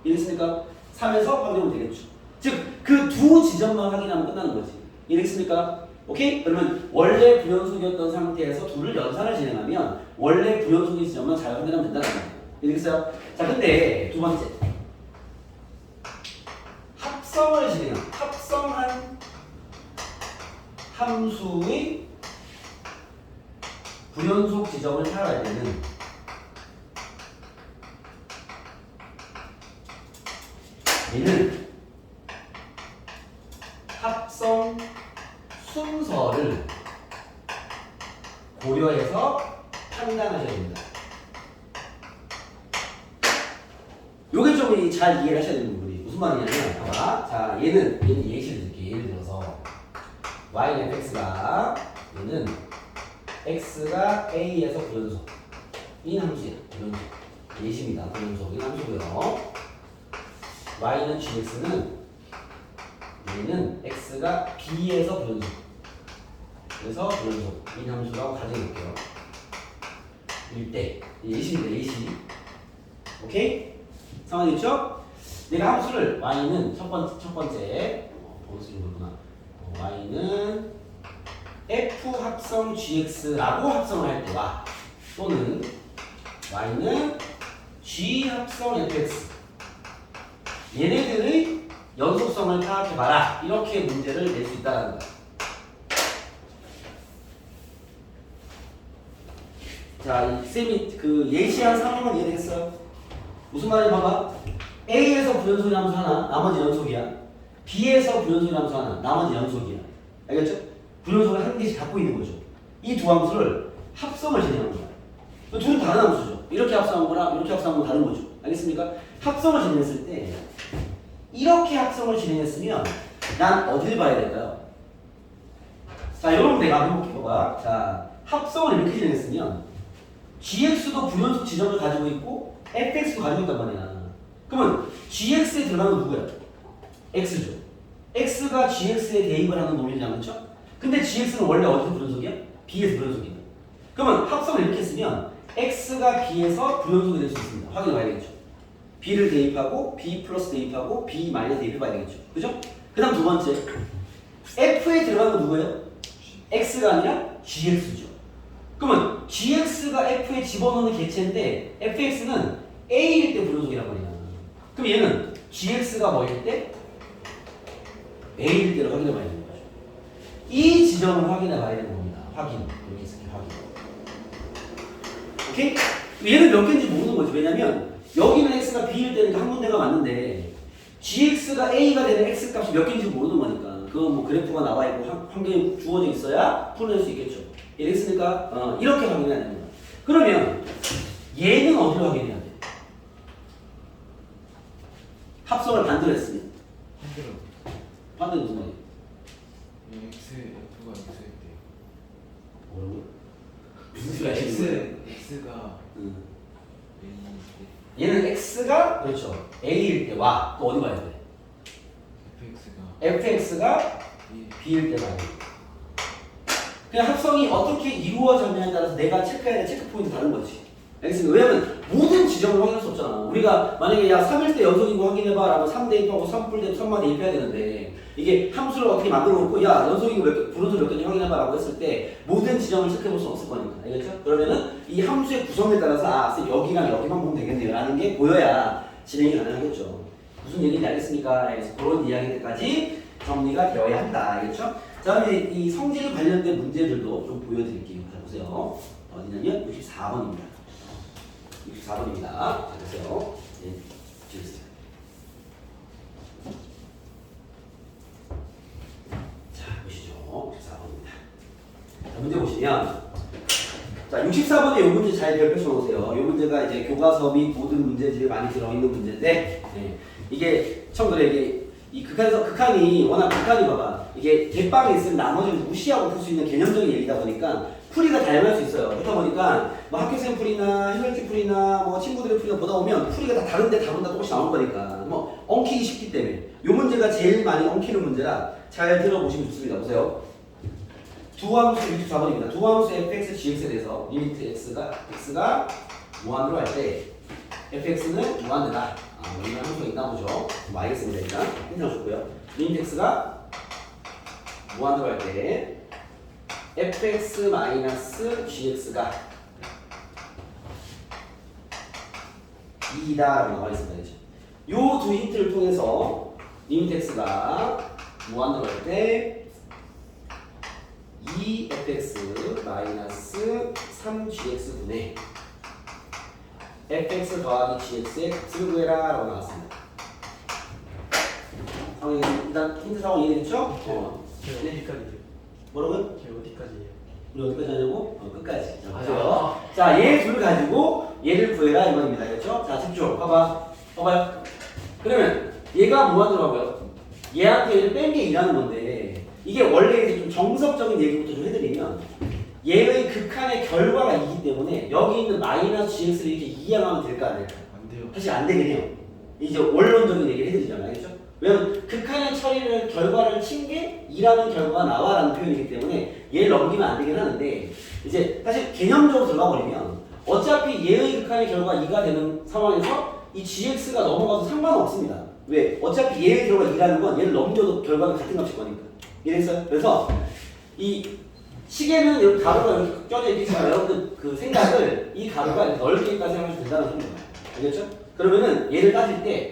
이해됐습니까? 3에서 확인하면 되겠죠. 즉 그 두 지점만 확인하면 끝나는 거지. 이해됐습니까? 오케이? 그러면 원래 불연속이었던 상태에서 둘을 연산을 진행하면 원래 불연속인 지점만 잘 확인하면 된다는 거예요. 이해됐어요? 자 근데 두 번째 합성한 함수의 불연속 지점을 찾아갈 때는 얘는 합성 순서를 고려해서 판단하셔야 됩니다. 요게 좀 잘 이해를 하셔야 되는 부분이 무슨 말이냐면 봐봐. 자 얘는 예시를 들게. 예를 들어서 y fx가 얘는 x가 a에서 불연속 인 함수야. 불연속 예시입니다. 불연속인 함수고요. y는 gx는 얘는 x가 b에서 불연속 그래서 불연속인 함수라고 가정해볼게요. 일대 예시입니다. 예시. 오케이? 상황이 있죠? 내가 함수를 y는 첫 번째 보수인 거구나. y는 f 합성 gx라고 합성을 할 때와 또는 y는 g 합성 fx 얘네들의 연속성을 파악해봐라 이렇게 문제를 낼 수 있다는 거야. 자, 쌤이 그 예시한 상황은 이해됐어요? 무슨 말인지 봐봐. A에서 불연속인 함수 하나, 나머지 연속이야. B에서 불연속인 함수 하나, 나머지 연속이야. 알겠죠? 불연속을 한 개씩 갖고 있는 거죠. 이 두 함수를 합성을 진행하는 거야. 둘은 다른 함수죠. 이렇게 합성한 거랑 이렇게 합성한 건 다른 거죠. 알겠습니까? 합성을 진행했을 때 이렇게 합성을 진행했으면 난 어디를 봐야 될까요? 자, 여러분 내가 한번 해볼게요. 자, 합성을 이렇게 진행했으면 gx도 불연속 지점을 가지고 있고 fx도 가지고 있단 말이야. 그러면 gx에 들어가는 건 누구야? x죠. x가 gx에 대입을 하는 놈이지 않죠? 근데 gx는 원래 어디서 불연속이야? b에서 불연속이야. 그러면 합성을 이렇게 했으면 x가 b에서 불연속이 될 수 있습니다. 확인해 봐야겠죠. b를 대입하고 b 플러스 대입하고 b 마이너스 대입해 봐야 되겠죠. 그죠? 그 다음 두 번째 f에 들어가는 건 누구예요? x가 아니라 gx죠. 그러면 gx가 f에 집어넣는 개체인데 fx는 a일 때 불연속이란 말이야. 그럼 얘는 gx가 뭐일 때? a일 때를 확인해 봐야 되는 거죠. 이 지점을 확인해 봐야 되는 겁니다. 확인. 여기 있을게 확인. 오케이? 얘는 몇 개인지 모르는 거지. 왜냐면 여기는 x가 b일 때니까 한 군데가 맞는데 gx가 a가 되는 x 값이 몇 개인지 모르는 거니까 그건 뭐 그래프가 나와 있고 한 개 주어져 있어야 풀어낼 수 있겠죠. 이랬으니까 이렇게 확인해야 되는 거야. 그러면 얘는 어디로 확인해야 돼? 합성을 반대로 했으면 반대는 무슨 말이야? x f가 x일 때 뭐라고? 무슨 소리 하시는 거예요? x가 얘는 x가 그렇죠 a일 때와 또 어디 봐야 돼? fx가 b일 때 봐야 돼. 그냥 합성이 어떻게 이루어졌냐에 따라서 내가 체크해야 될 체크 포인트 다른 거지. 알겠습니까? 왜냐면 모든 지점을 확인할 수 없잖아. 우리가 만약에 야 3일 때 연속인거 확인해봐 라면 3 대입하고 3뿔 대입 3마 대입해야 되는데 이게 함수를 어떻게 만들어 놓고 야 연속인거 분원수 몇 개인지 확인해봐 라고 했을 때 모든 지점을 체크해 볼 수 없을 거니까. 알겠죠? 그러면은 이 함수의 구성에 따라서 아 쌤 여기랑 여기만 보면 되겠네요 라는 게 보여야 진행이 가능하겠죠. 무슨 얘기인지 알겠습니까? 그래서 그런 이야기들까지 정리가 되어야 한다. 알겠죠? 자, 그럼 이 성질 관련된 문제들도 좀 보여드릴게요. 자, 보세요. 어디냐면 64번입니다. 64번입니다. 자, 보세요. 네, 주세요. 자, 보시죠. 64번입니다. 자, 문제 보시면 자, 64번에 이 문제 잘 별표쳐 놓으세요. 이 문제가 이제 교과서 및 모든 문제집에 많이 들어있는 문제인데 네, 이게 청들에게 이 극한이 워낙 극한이 봐봐. 이게 대빵에 있으면 나머지를 무시하고 풀 수 있는 개념적인 얘기다 보니까 풀이가 다양할 수 있어요. 그러다 보니까 뭐 학교생 풀이나 헬멧 풀이나 뭐 친구들의 풀이나 보다 보면 풀이가 다 다른데 다른다 조금씩 나올 거니까 뭐 엉키기 쉽기 때문에 이 문제가 제일 많이 엉키는 문제라 잘 들어보시면 좋습니다. 보세요. 두 함수 64번입니다. 두 함수 fx, gx에 대해서 리미트 x가 무한으로 할 때 fx는 무한대다. 이런 함수가 있나 보죠. 뭐 알겠습니다. 일단 힌트를 줬고요. 리미트 x가 무한으로 할 때 fx-gx가 2다 라고 나와 있습니다. 그렇죠? 요 두 힌트를 통해서 리미트 x가 무한으로 할 때 2fx-3gx분의 fx 더하기 gx의 값을 구해라 라고 나왔습니다. 상황이 일단 힌트 상황 이해됐죠? 네. 어디까지요? 뭐라고요? 제 어디까지예요? 우리 어디까지 하냐고? 끝까지. 자, 아, 보세요. 자, 얘 둘 가지고 얘를 구해라 이 말입니다. 그렇죠? 자, 집중. 봐봐요. 그러면 얘가 무한으로 하고요. 얘한테 얘를 뺀 게 2라는 건데 이게 원래 이제 좀 정석적인 얘기부터 좀 해드리면 얘의 극한의 결과가 2이기 때문에 여기 있는 마이너스 gx를 이렇게 이항하면 될까 안 될까? 안 돼요. 사실 안 되긴 해요. 이제 원론적인 얘기를 해드리잖아요. 알겠죠? 왜냐면 극한의 처리를 결과를 친 게 2라는 결과가 나와라는 표현이기 때문에 얘를 넘기면 안 되긴 하는데 이제 사실 개념적으로 들어가 버리면 어차피 얘의 극한의 결과가 2가 되는 상황에서 이 gx가 넘어가도 상관없습니다. 왜? 어차피 얘의 결과가 2라는 건 얘를 넘겨도 결과가 같은 값일 거니까. 이해됐어요? 그래서 이 시계는 이렇게 가루가 이렇게 껴져 있겠지만 여러분들 그 생각을 이 가루가 넓게 있다 생각하시면 된다는 소리예요. 알겠죠? 그러면은 얘를 따질 때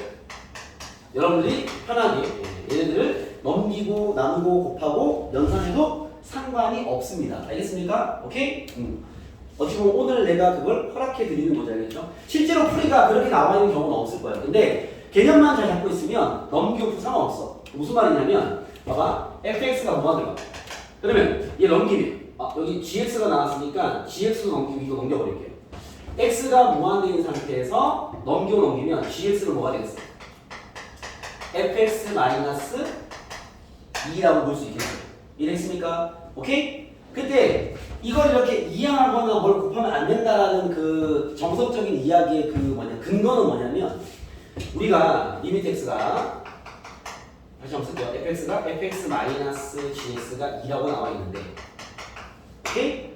여러분들이 편하게 얘네들을 넘기고 나누고 곱하고 연산해도 상관이 없습니다. 알겠습니까? 오케이? 어떻게 보면 오늘 내가 그걸 허락해 드리는 거죠. 알겠죠? 실제로 풀이가 그렇게 나와 있는 경우는 없을 거예요. 근데 개념만 잘 잡고 있으면 넘기고 상관없어. 무슨 말이냐면 봐봐. fx가 무한대로 그러면 얘 넘기면 여기 gx가 나왔으니까 gx도 넘기고 이거 넘겨버릴게요. x가 무한대인 상태에서 넘기면 gx는 뭐가 되겠어? fx-2라고 볼 수 있겠죠. 이해됐습니까? 오케이? 그때 이걸 이렇게 이항하거나 뭘 곱하면 안 된다라는 그 정석적인 이야기의 그 근거는 뭐냐면 우리가 리미트 x가 다시 한번 쓸게요. fx가 fx-gx가 2라고 나와 있는데 오케이?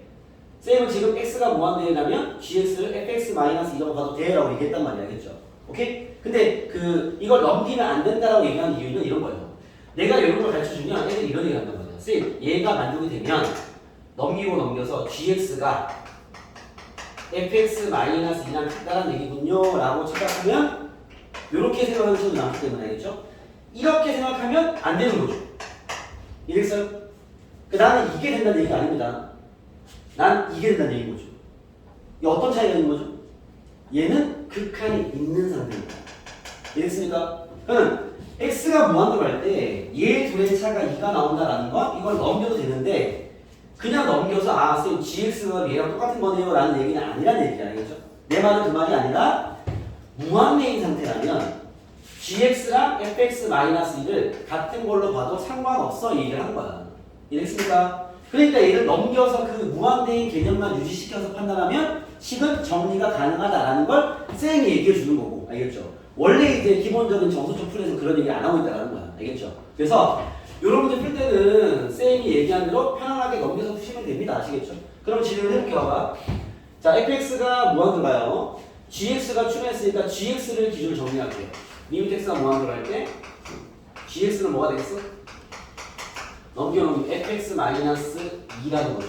쌤은 지금 x가 무한대라면 gx를 fx-2라고 봐도 돼라고 얘기했단 말이야. 알겠죠? 오케이? 근데 이걸 넘기면 안 된다라고 얘기하는 이유는 이런 거예요. 내가 이런 걸 가르쳐주면 애들이 이런 얘기 한단 말이야. 쌤, 얘가 만족이 되면 넘겨서 gx가 fx-2랑 같다는 얘기군요 라고 생각하면 이렇게 생각하는 친구도 많기 때문에 알겠죠? 이렇게 생각하면 안 되는 거죠. 이랬어요? 나는 이게 된다는 얘기가 아닙니다. 난 이게 된다는 얘기인 거죠. 이게 어떤 차이가 있는 거죠? 얘는 극한이 있는 상태입니다. 이랬습니까? 그러면 x가 무한대로 할 때 얘 둘의 차가 2가 나온다라는 건 이걸 넘겨도 되는데 그냥 넘겨서 쌤 gx가 얘랑 똑같은 거네요 라는 얘기는 아니란 얘기야. 알겠죠? 내 말은 그 말이 아니라 무한대인 상태라면 gx랑 fx-1을 같은 걸로 봐도 상관없어 얘기를 한 거야. 이해됐습니까? 그러니까 얘를 넘겨서 그 무한대인 개념만 유지시켜서 판단하면 식은 정리가 가능하다라는 걸 쌤이 얘기해 주는 거고. 알겠죠? 원래 이제 기본적인 정서적 풀에서 그런 얘기를 안 하고 있다는 거야. 알겠죠? 그래서 이런 문제 풀 때는 쌤이 얘기한 대로 편안하게 넘겨서 푸시면 됩니다. 아시겠죠? 그럼 진행을 해볼게요. 봐봐. 자, fx가 무한으로 가요. gx가 출현했으니까 gx를 기준으로 정리할게요. 리미트 x가 무한으로 갈 때 gx는 뭐가 되겠어? 넘겨놓으면 fx 마이너스 2라는 거죠.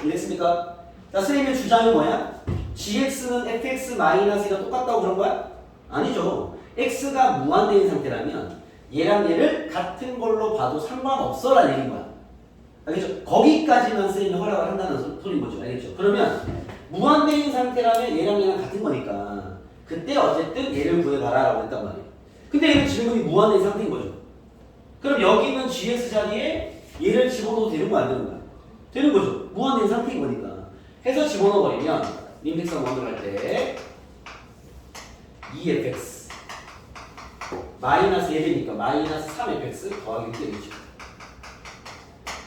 이랬습니까? 자, 선생님의 주장이 뭐야? gx는 fx 마이너스 2가 똑같다고 그런 거야? 아니죠. x가 무한대인 상태라면 얘랑 얘를 같은 걸로 봐도 상관없어라는 얘기인 거야. 알겠죠? 거기까지만 선생님이 허락을 한다는 소리인 거죠. 알겠죠? 그러면 무한대인 상태라면 얘랑 얘랑 같은 거니까 그때 어쨌든 얘를 구해봐라 라고 했단 말이에요. 근데 얘는 질문이 무한대인 상태인 거죠. 그럼 여기 있는 gx 자리에 얘를 집어넣어도 되는 거 안 되는 거야? 되는 거죠. 무한대인 상태인 거니까. 해서 집어넣어버리면 림텍스가 무한으로 갈 때 2fx 마이너스 1이니까 마이너스 3fx 더하기 6 되겠죠.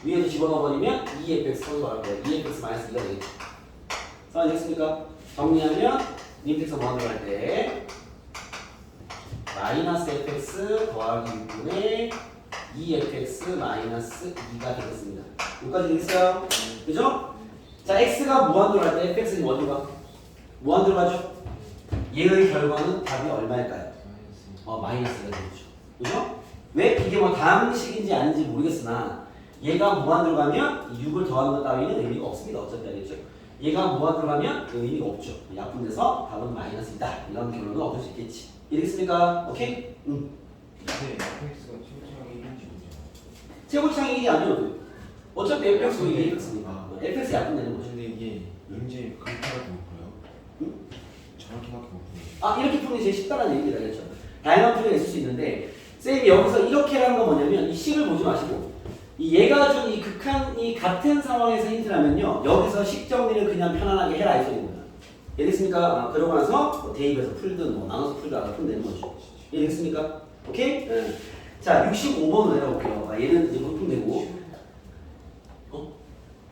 위에도 집어넣어버리면 2fx 선수 나올 거예요. 2fx 마이너스 2가 되겠죠. 상황됐습니까? 정리하면 림텍스 무한으로 갈 때 마이너스 fx 더하기 6분의 2fx 마이너스 2가 되겠습니다. 여기까지 되겠어요? 그죠? 자, x가 무한으로 갈 때 fx는 어디로 가? 무한으로 가죠? 얘의 결과는 답이 얼마일까요? 마이너스가 되겠죠. 그죠? 왜? 이게 뭐 다항식인지 아닌지 모르겠으나 얘가 무한으로 가면 6을 더하는 것 따위는 의미가 없습니다. 어차피 알겠죠? 얘가 무한으로 가면 의미가 없죠. 약분돼서 답은 마이너스이다. 이런 결론은 얻을 수 있겠지. 이해됐습니까? 오케이? 응. 네, fx가 최고창이 1인지 뭐죠? 최고창이 1이 아니어도 돼요. 어차피 fx가 2의 fx니까. fx 약분되는 거죠. 근데 이게 문제 그렇게밖에 못 풀어요? 응? 저렇게밖에 못 풀어요. 아, 이렇게 푸는 게 제일 쉽다는 얘기입니다. 그렇죠? 다양한 풀이가 있을 수 있는데 쌤이 여기서 이렇게 하는 건 뭐냐면 이 식을 보지 마시고 이 얘가 준 이 극한이 같은 상황에서 힌트라면요 여기서 식 정리를 그냥 편안하게 해라 이 소리입니다. 이해됐습니까? 아, 그러고 나서 뭐 대입해서 풀든 뭐 나눠서 풀든 알아서 풀면 되는 거죠. 이해됐습니까? 오케이? 네. 자, 65번으로 내려볼게요. 아, 얘는 이제 풀면 되고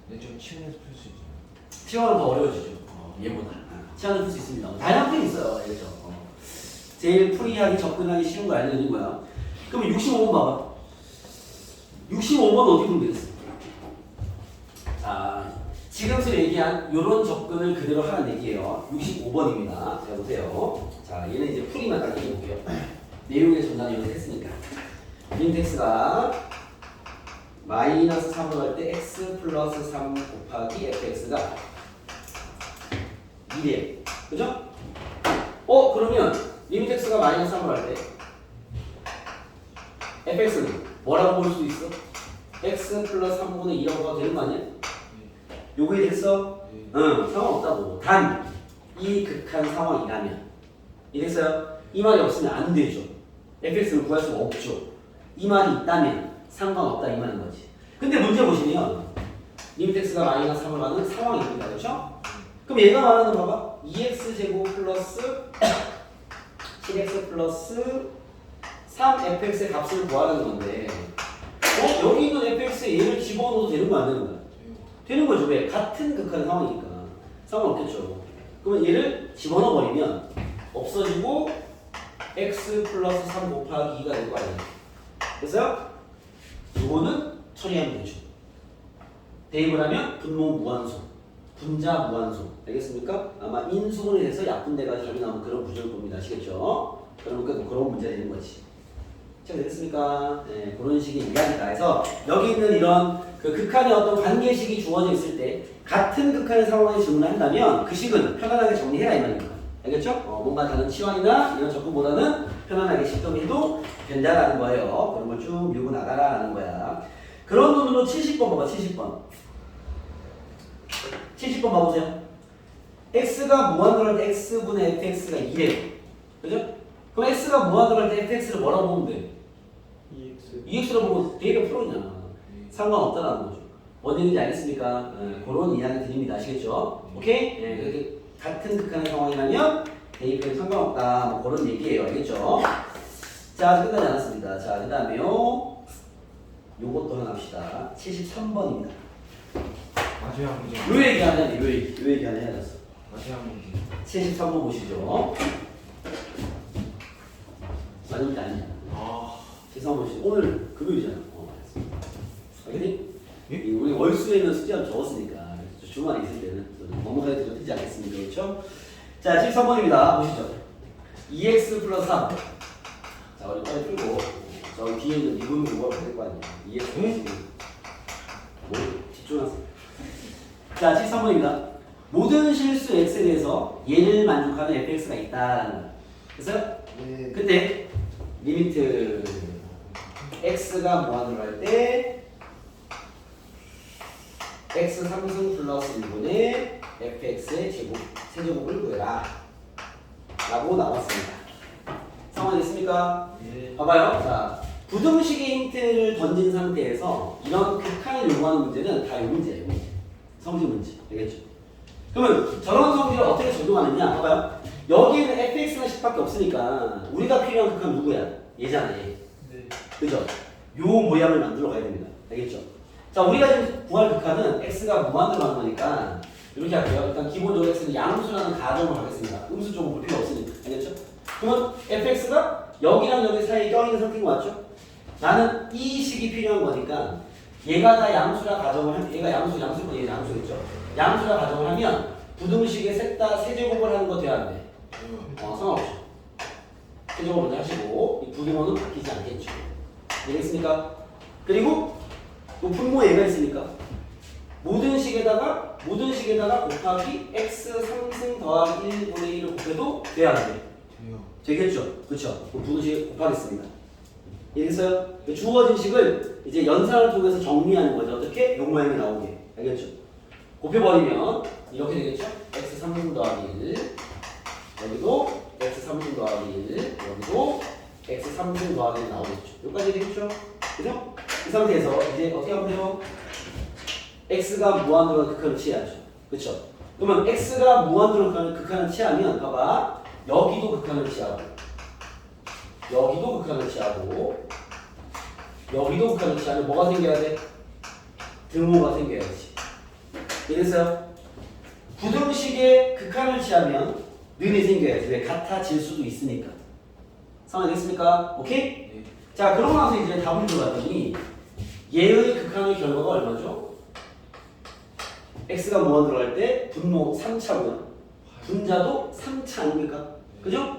근데 좀 치원에서 풀 수 있죠. 치환은 더 어려워지죠. 얘보다. 치환은 풀 수 있습니다. 다양한 풀이 있어요. 알겠죠? 제일 풀이하기 접근하기 쉬운 거 알려드린 거야. 그러면 65번 봐봐. 65번 어떻게 보면 되겠어? 자, 지금서 얘기한 이런 접근을 그대로 하는 얘기예요. 65번입니다. 자, 보세요. 자, 얘는 이제 풀이만 딱 얘기해볼게요. 내용의 전환이 여기서 했으니까. 림텍스가 마이너스 3으로 갈 때 x 플러스 3 곱하기 fx가 2래요. 그죠? 그러면 리미텍스가 마이너스 3으로 갈 때 fx는 뭐라고 볼 수 있어? x 플러스 3분의 2라고 봐도 되는 거 아니야? 요거 됐어? 네. 응, 상관없다고. 단, 이 극한 상황이라면 이랬어요? 이 말이 없으면 안 되죠. fx를 구할 수가 없죠. 이 말이 있다면 상관없다 이 말인 거지. 근데 문제 보시면 리미텍스가 마이너스 3을 가는 상황입니다. 그렇죠? 그럼 얘가 말하는 거 봐봐. 2x제곱 플러스 7x 플러스 3fx의 값을 구하라는 건데 여기 있는 fx에 얘를 집어넣어도 되는 거 안 되는 거야? 되는 거죠. 왜? 같은 극한 상황이니까 상관없겠죠. 그러면 얘를 집어넣어 버리면 없어지고 x 플러스 3 곱하기 2가 될 거 아니에요. 그래서 이거는 처리하면 되죠. 대입을 하면 분모 무한소, 분자 무한소. 알겠습니까? 아마 인수분해 해서 약분돼가지고 답이 나오는 그런 구조를 봅니다. 아시겠죠? 그러면 그런 문제가 되는 거지. 잘 되겠습니까? 네, 그런 식의 이야기다. 해서 여기 있는 이런 그 극한의 어떤 관계식이 주어져 있을 때 같은 극한의 상황에 질문을 한다면 그 식은 편안하게 정리해라 이 말입니다. 알겠죠? 뭔가 다른 치환이나 이런 접근보다는 편안하게 식정해도 된다라는 거예요. 그런 걸 쭉 밀고 나가라라는 거야. 그런 눈으로 70번 봐봐. 70번. 70번 봐보세요. x가 무한으로 할 때 x분의 fx가 2래요. 그죠? 그럼 x가 무한으로 할 때 fx를 뭐라고 보면 돼? 2x로 보면 대입의 프로이잖아. 상관없다라는 거죠. 뭔 얘기인지 알겠습니까? 그런 이야기 드립니다. 아시겠죠? 오케이? 그렇게 같은 극한의 상황이라면 대입해도 상관없다. 뭐 그런 얘기예요. 알겠죠? 자, 아직 끝나지 않았습니다. 자, 그 다음에요. 요것도 하나 합시다. 73번입니다. 마지막 문제. 요 얘기 하나 해야 돼. 요 얘기 하나 해야 돼. 마지막 문제. 73번 보시죠. 마지막 문제 아니야. 73번 보시죠. 오늘 금요일이잖아. 알겠니? 예? 우리 월수에는 숙제 좀 적었으니까 집중만 있을 때는 넘어가야 되지 않겠습니까? 그렇죠? 자, 13번입니다. 보시죠. 2x 플러스 3. 자, 우리 빨리 풀고 저 뒤에 있는 미분 공부가 될거 아니에요. 2x 플러스 2. 뭐 집중하세요. 자, 13번입니다. 모든 실수 x에 대해서 얘를 만족하는 fx가 있다라는 거예요. 그래서 네. 그때 리미트 x가 무한으로 할 때 x 3승 플러스 1분의 fx의 세제곱을 구해라 라고 나왔습니다. 상황이 됐습니까? 예. 봐봐요. 자, 부등식의 힌트를 던진 상태에서 이런 극한을 요구하는 문제는 다 이 문제예요. 문제. 성질 문제. 알겠죠? 그러면 저런 성질을 어떻게 적용하느냐? 봐봐요. 여기에는 fx나 10밖에 없으니까 우리가 필요한 극한 누구야? 얘잖아, 얘. 네. 그죠? 요 모양을 만들어 가야 됩니다. 알겠죠? 자, 우리가 지금 구할 극한은 x가 무한으로 가는 거니까 이렇게 할게요. 일단 기본적으로 x는 양수라는 가정을 하겠습니다. 음수 쪽은 볼 필요 없으니까. 알겠죠? 그러면 fx가 여기랑 여기 사이에 껴있는 상태인 거 맞죠? 나는 이 식이 필요한 거니까 얘가 다 양수라 가정을 하면 얘가 양수고 얘가 양수겠죠? 양수라 가정을 하면 부등식에 셋 다 세제곱을 하는 거 돼야 안 돼? 상관없죠. 세제곱 먼저 하시고 이 부등호는 바뀌지 않겠죠. 되겠습니까? 그리고 또 분모 얘가 있으니까 모든 식에다가 곱하기 x 3승 더하기 1분의 1을 곱해도 돼야 안 돼? 돼요. 되겠죠? 그렇죠? 부등식 곱하겠습니다. 이래서 주어진 식을 이제 연산을 통해서 정리하는 거죠. 어떻게? 요 모양이 나오게. 알겠죠? 곱해버리면 이렇게 되겠죠? x 3승 더하기 1 여기도 x 3승 더하기 1 여기도 x 3승 더하기 1 나오겠죠? 여기까지 되겠죠? 그죠? 이 상태에서 이제 어떻게 하면 돼요? x가 무한으로 가는 극한을 취해야죠. 그쵸? 그러면 x가 무한으로 가는 극한을 취하면 봐봐. 여기도 극한을 취하고 여기도 극한을 취하고 여기도 극한을 취하면 뭐가 생겨야 돼? 등호가 생겨야지. 이래서요. 부등식의 극한을 취하면 는이 생겨야지. 왜? 같아질 수도 있으니까. 상황이 됐습니까? 오케이? 네. 자, 그러고 나서 이제 답을 들어봤더니 얘의 극한의 결과가 얼마죠? x가 무한으로 할 때 분모 3차고요. 분자도 3차 아닙니까? 그죠?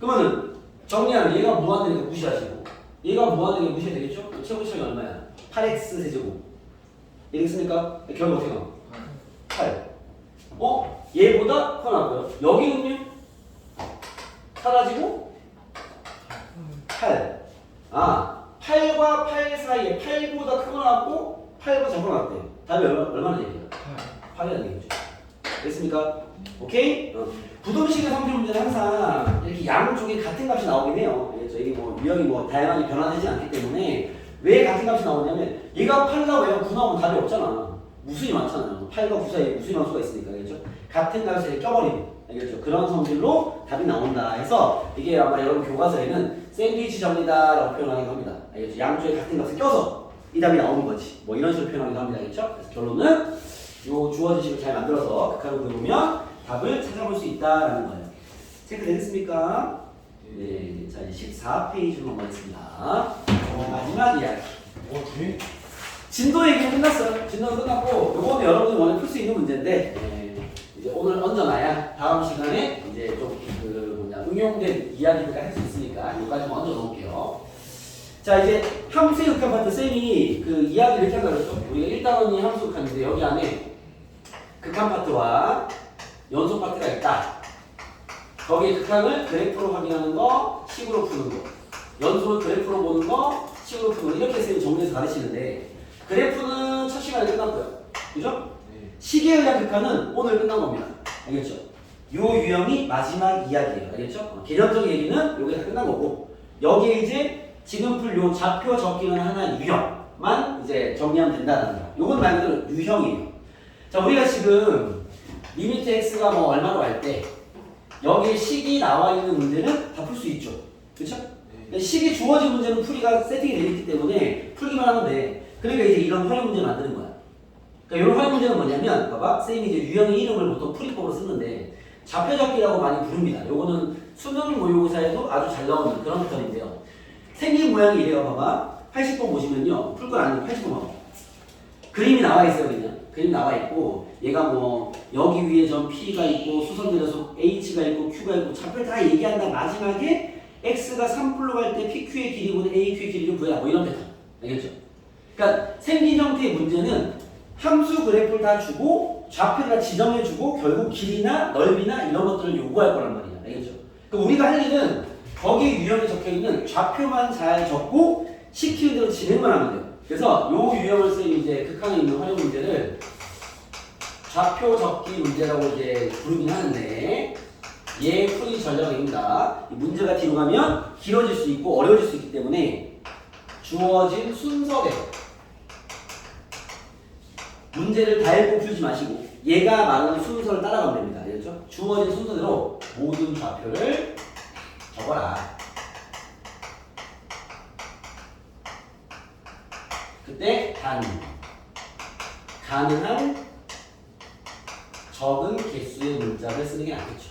그러면은 정리하면 얘가 무한되니까 무시하시고 얘가 무한되니까 무시해야 되겠죠? 최고치이 얼마야? 8x 세제곱. 이해됐습니까? 결과 어떻게 나와? 8. 얘보다 커나고요. 여기는요? 사라지고 8. 8과 8 사이에 8보다 크거 나왔고 8보다 적어 나왔대요. 답이 얼마나 얘기야? 8이라는 얘기죠. 됐습니까? 오케이? 부등식의 성질 문제는 항상 이렇게 양쪽에 같은 값이 나오긴 해요. 알겠죠? 이게 뭐 유형이 뭐 다양하게 변화되지 않기 때문에 왜 같은 값이 나오냐면 얘가 8 나오고 얘가 9 나오면 답이 없잖아. 무수히 많잖아요. 8과 9 사이에 무수히 많은 수가 있으니까. 알겠죠? 같은 값을 이렇게 껴버리는. 알겠죠? 그런 성질로 답이 나온다 해서 이게 아마 여러분 교과서에는 샌드위치 정리다라고 표현하기도 합니다. 알겠죠? 양쪽에 같은 값을 껴서 이 답이 나오는 거지. 뭐 이런 식으로 표현하기도 합니다. 알겠죠? 그래서 결론은 요 주어진 식을 잘 만들어서 극한을 구해보면 답을 찾아볼 수 있다라는 거예요. 체크되겠습니까? 네. 자, 이제 14페이지로 넘어가겠습니다. 마지막 이야기. 돼? 진도 얘기는 끝났어요. 진도는 끝났고, 요거는 여러분이 원래 풀 수 있는 문제인데, 이제 오늘 얹어놔야 다음 시간에 이제 좀 응용된 이야기를 할 수 있으니까 요까지만 얹어 놓을게요. 자, 이제 함수의 극한 파트 쌤이 그 이야기를 이렇게 한다 그랬죠? 우리가 1단원이 함수 극한인데 여기 안에 극한 파트와 연속 파트가 있다. 거기에 극한을 그래프로 확인하는 거, 식으로 푸는 거. 연속을 그래프로 보는 거, 식으로 푸는 거. 이렇게 쌤이 정리해서 가르치는데 그래프는 첫 시간에 끝났고요. 그죠? 네. 식에 의한 극한은 오늘 끝난 겁니다. 알겠죠? 요 유형이 마지막 이야기예요. 알겠죠? 개념적 얘기는 여기 다 끝난 거고 여기에 이제 지금 풀 요 좌표 적기는 하나의 유형만 이제 정리하면 된다는 거. 요건 말 그대로 유형이에요. 자, 우리가 지금 리미트 x가 뭐 얼마로 할 때 여기에 식이 나와 있는 문제는 다 풀 수 있죠. 그렇죠? 네. 식이 주어진 문제는 풀이가 세팅이 되어 있기 때문에 풀기만 하면 돼. 그러니까 이제 이런 활용 문제를 만드는 거야. 그러니까 이런 활용 문제는 뭐냐면 봐봐. 쌤이 이제 유형의 이름을 보통 풀이법으로 쓰는데 좌표적기라고 많이 부릅니다. 요거는 수능 모의고사에도 아주 잘 나오는 그런 패턴인데요. 생긴 모양이 이래요. 봐봐. 80번 보시면요. 풀 건 아니고 80번 봐봐. 그림이 나와 있어요. 그냥. 그림 나와 있고 얘가 뭐 여기 위에 점 P가 있고 수선 내려서 H가 있고 Q가 있고 좌표 다 얘기한다. 마지막에 X가 3풀로 갈 때 PQ의 길이분의 AQ의 길이를 구해라. 뭐 이런 패턴. 알겠죠? 그러니까 생긴 형태의 문제는 함수 그래프를 다 주고 좌표를 다 지정해주고 결국 길이나 넓이나 이런 것들을 요구할 거란 말이야. 알겠죠? 그러니까 우리가 할 일은 거기에 유형에 적혀있는 좌표만 잘 적고 시키는 대로 진행만 하면 돼요. 그래서 요 유형을 쓰인 이제 극한에 있는 활용 문제를 좌표 적기 문제라고 이제 부르긴 하는데 얘 풀이 전략입니다. 이 문제가 뒤로 가면 길어질 수 있고 어려워질 수 있기 때문에 주어진 순서대로 문제를 다 읽고 풀지 마시고 얘가 말하는 순서를 따라가면 됩니다. 알겠죠? 주어진 순서대로 모든 좌표를 적어라. 그때 가능한 적은 개수의 문자를 쓰는 게 낫겠죠.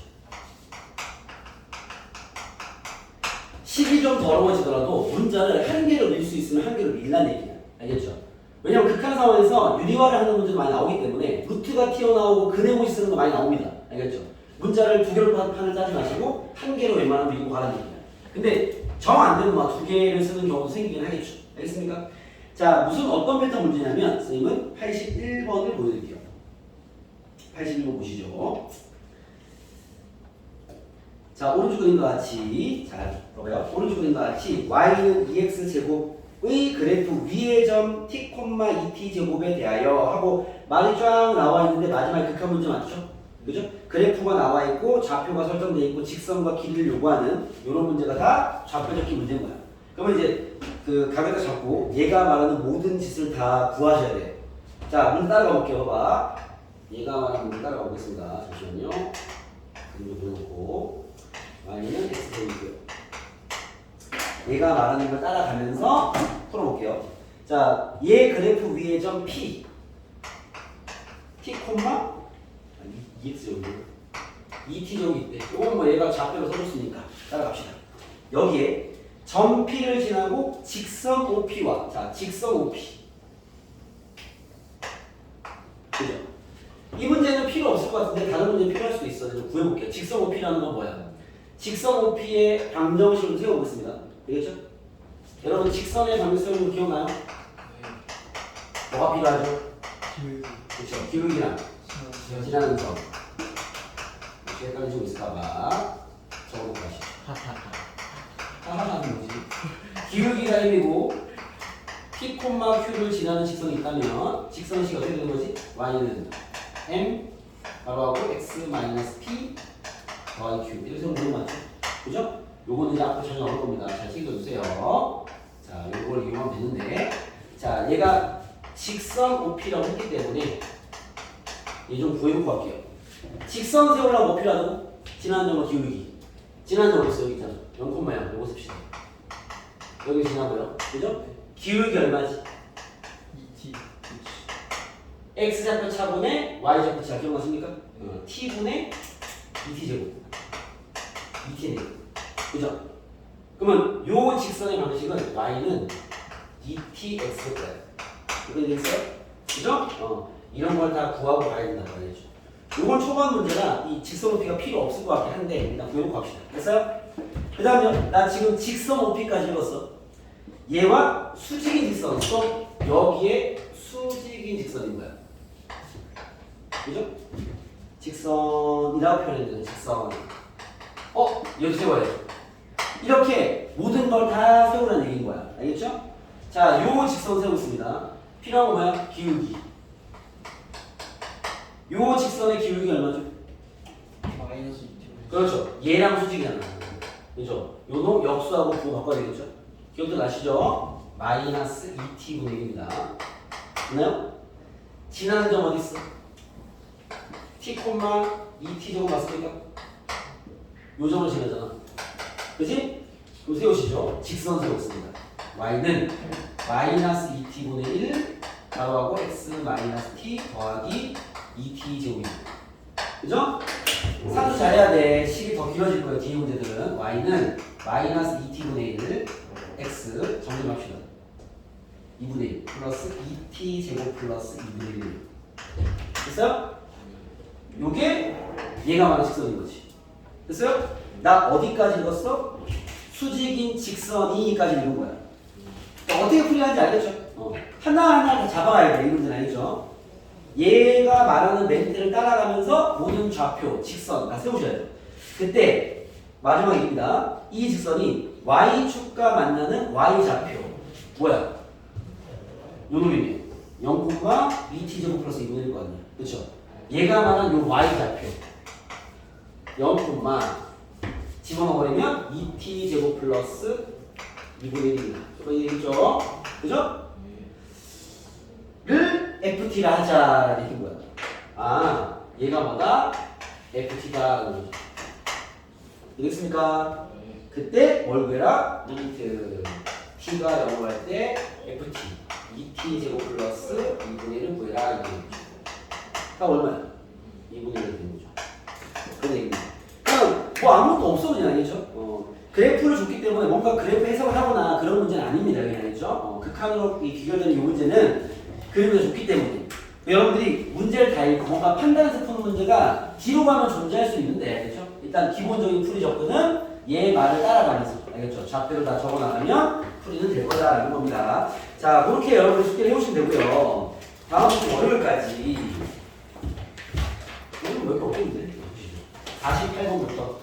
식이 좀 더러워지더라도 문자를 한 개로 밀 수 있으면 한 개로 밀라는 얘기야. 알겠죠? 왜냐면 극한 상황에서 유리화를 하는 문제도 많이 나오기 때문에 루트가 튀어나오고 근해고시 쓰는 거 많이 나옵니다. 알겠죠? 문자를 두 개로 판을 짜지 마시고 한 개로 웬만하면 밀고 가라는 얘기야. 근데 정 안 되면 막 두 개를 쓰는 경우도 생기긴 하겠죠. 알겠습니까? 자, 무슨 어떤 패턴 문제냐면 선생님은 81번을 보여드릴게요. 81번 보시죠. 자, 오른쪽 그림과 같이 자, 봐봐요. 오른쪽 그림과 같이 y는 2x 제곱의 그래프 위의 점 t, 2t 제곱에 대하여 하고 말이 쫙 나와 있는데 마지막에 극한 문제 맞죠? 그죠? 그래프가 나와 있고 좌표가 설정되어 있고 직선과 길이를 요구하는 이런 문제가 다 좌표 적기 문제인 거야. 그러면 이제 그 가격을 잡고 얘가 말하는 모든 짓을 다 구하셔야 돼요. 자, 문제 따라가 볼게요. 봐봐. 얘가 말하는 문제 따라가 보겠습니다. 잠시만요. 그림 좀 보여놓고 y는 x제곱이고요. 얘가 말하는 걸 따라가면서 풀어볼게요. 자, 얘 그래프 위에 점 P t, 2x제곱이에요. 2t제곱이 있대. 이건 뭐 얘가 좌표로 써줬으니까 따라갑시다. 여기에 점 P를 지나고 직선 OP와 자 직선 OP 그죠? 이 문제는 필요 없을 것 같은데 다른 문제 필요할 수도 있어. 좀 구해볼게요. 직선 OP라는 건 뭐야? 직선 OP의 방정식을 세워보겠습니다. 되겠죠? 여러분 직선의 방정식을 기억나요? 뭐가 필요하죠? 그렇죠. 기울기랑 지나는 점. 헷갈리시고 있을까봐 적어놓고 가시죠. 하하하는 뭐지? 기울기가 1이고 P, Q를 지나는 직선이 있다면 직선식 어떻게 되는 거지? Y는 M 바로 하고 X 마이너스 P 더하기 Q 이렇게 되면 맞죠? 그죠? 요거는 이제 앞으로 자주 나올 겁니다. 잘 챙겨주세요. 자, 요걸 이용하면 되는데 자, 얘가 직선 OP라고 했기 때문에 얘 좀 구해놓고 갈게요. 직선 세우려면 뭐 필요하다고? 지나는 점과 기울기. 지나는 점 어딨어? 여기 있잖아. 0,0 요거 씁시다. 여기 지나고요. 그죠? 기울기 얼마지? 2t. x좌표 차분의 y좌표 차 기억나십니까? t분의 2t제곱. 2t네. 그죠? 그러면 요 직선의 방식은 y는 2tx일 거예요. 이거 되겠어요? 그죠? 이런 걸 다 구하고 가야 된다고 말이죠. 요건 초반 문제라 이 직선 OP가 필요 없을 것 같긴 한데 일단 구해놓고 갑시다. 됐어요? 그 다음에 나 지금 직선 OP까지 읽었어. 얘와 수직인 직선, 여기에 수직인 직선인 거야. 그죠? 직선이라고 표현했는데 직선. 여기 세워야 돼. 이렇게 모든 걸 다 세우라는 얘기인 거야. 알겠죠? 자, 요 직선 세우겠습니다. 필요한 건 뭐야? 기울기. 요 직선의 기울기 얼마죠? 마이너스 2t. 그렇죠. 얘랑 수직이잖아. 그죠? 요놈 역수하고 부호 바꿔야 되겠죠? 기억도 나시죠? 마이너스 2t분의 1입니다. 됐나요? 지나는 점 어디 있어? t, 2t 제곱 맞습니까? 요 점을 지나잖아. 그치? 그럼 세우시죠. 직선 세웠습니다. y는 마이너스 2t분의 1 바로하고 x 마이너스 t 더하기 2t 제곱입니다. 그죠? 산수 잘해야 돼. 식이 더 길어질 거예요. 뒤에 문제들은. y는 마이너스 2t분의 1 x 정리합시다. 2분의 1 플러스 2t 제곱 플러스 2분의 1 됐어요? 요게 얘가 말하는 직선인 거지. 됐어요? 나 어디까지 읽었어? 수직인 직선이까지 읽은 거야. 그러니까 어떻게 풀이하는지 알겠죠? 하나하나 다 잡아가야 돼. 이 문제는 알겠죠? 얘가 말하는 멘트를 따라가면서 모든 좌표, 직선 다 세우셔야 돼요. 그때 마지막 얘기입니다. 이 직선이 y축과 만나는 y좌표 뭐야? 요 놈이네. 0,2t제곱 플러스 2분의 1일 거 아니야. 그쵸? 얘가 말하는 요 y좌표 0, 집어넣어버리면 2t제곱 플러스 2분의 1입니다. 저거 얘기했죠? 그죠? 를 ft라 하자 이렇게 거야. 아, 얘가 뭐다? ft다. 되겠습니까? 그때 뭘 구해라? 리미트 t가 0을 할 때 ft 2t 제곱 플러스 2분의 1을 구해라. 이게 다 얼마야? 2분의 1이 되는 거죠. 그런 얘기입니다. 그냥 뭐 아무것도 없어 그냥 아니죠? 그래프를 줬기 때문에 뭔가 그래프 해석을 하거나 그런 문제는 아닙니다. 그냥 아니죠? 극한으로 비교되는 이 문제는 그림을 줬기 때문에 여러분들이 문제를 다 읽고 뭔가 판단해서 푸는 문제가 뒤로 가면 존재할 수 있는데 알겠죠? 일단 기본적인 풀이 접근은 얘 말을 따라가면서 알겠죠? 좌표를 다 적어나가면 풀이는 될 거다라는 겁니다. 자, 그렇게 여러분들 숙제를 해오시면 되고요. 다음부터 월요일까지 오늘 몇 개 없겠는데? 48번부터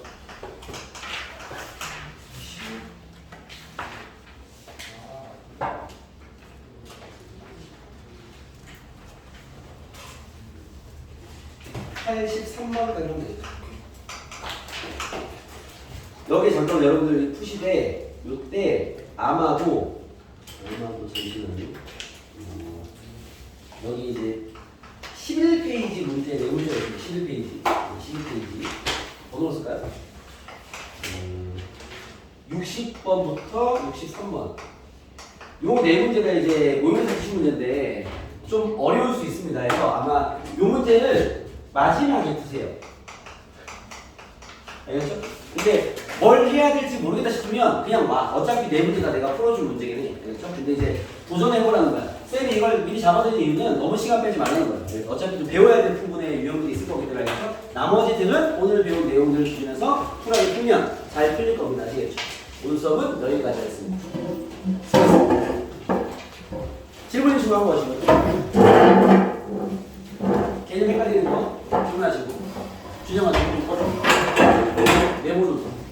83번까지 하면 되겠다. 여기 잠깐 여러분들 푸시되 이때 아마도 잠시만요. 여기 이제 11페이지 문제 내용이죠. 11페이지. 11페이지. 번호로 쓸까요? 60번부터 63번. 요 네 문제가 이제 모의고사 기출 문제인데 좀 어려울 수 있습니다. 그래서 아마 요 문제를 마지막에 푸세요. 알겠죠? 근데 뭘 해야 될지 모르겠다 싶으면 그냥 와. 어차피 네 문제 다 내가 풀어줄 문제긴 해. 알겠죠? 근데 이제 도전해보라는 거야. 쌤이 이걸 미리 잡아드린 이유는 너무 시간 빼지 말라는 거야. 어차피 좀 배워야 될 부분의 유형들이 있을 거기 때문에 알겠죠? 나머지들은 오늘 배운 내용들을 기준해서 쿨하게 풀면 잘 풀릴 겁니다. 아시겠죠? 오늘 수업은 여기까지 하겠습니다. 수고하셨습니다. 질문 있으면 한번 하시고 개념 헷갈리는 거 질문하시고 준영아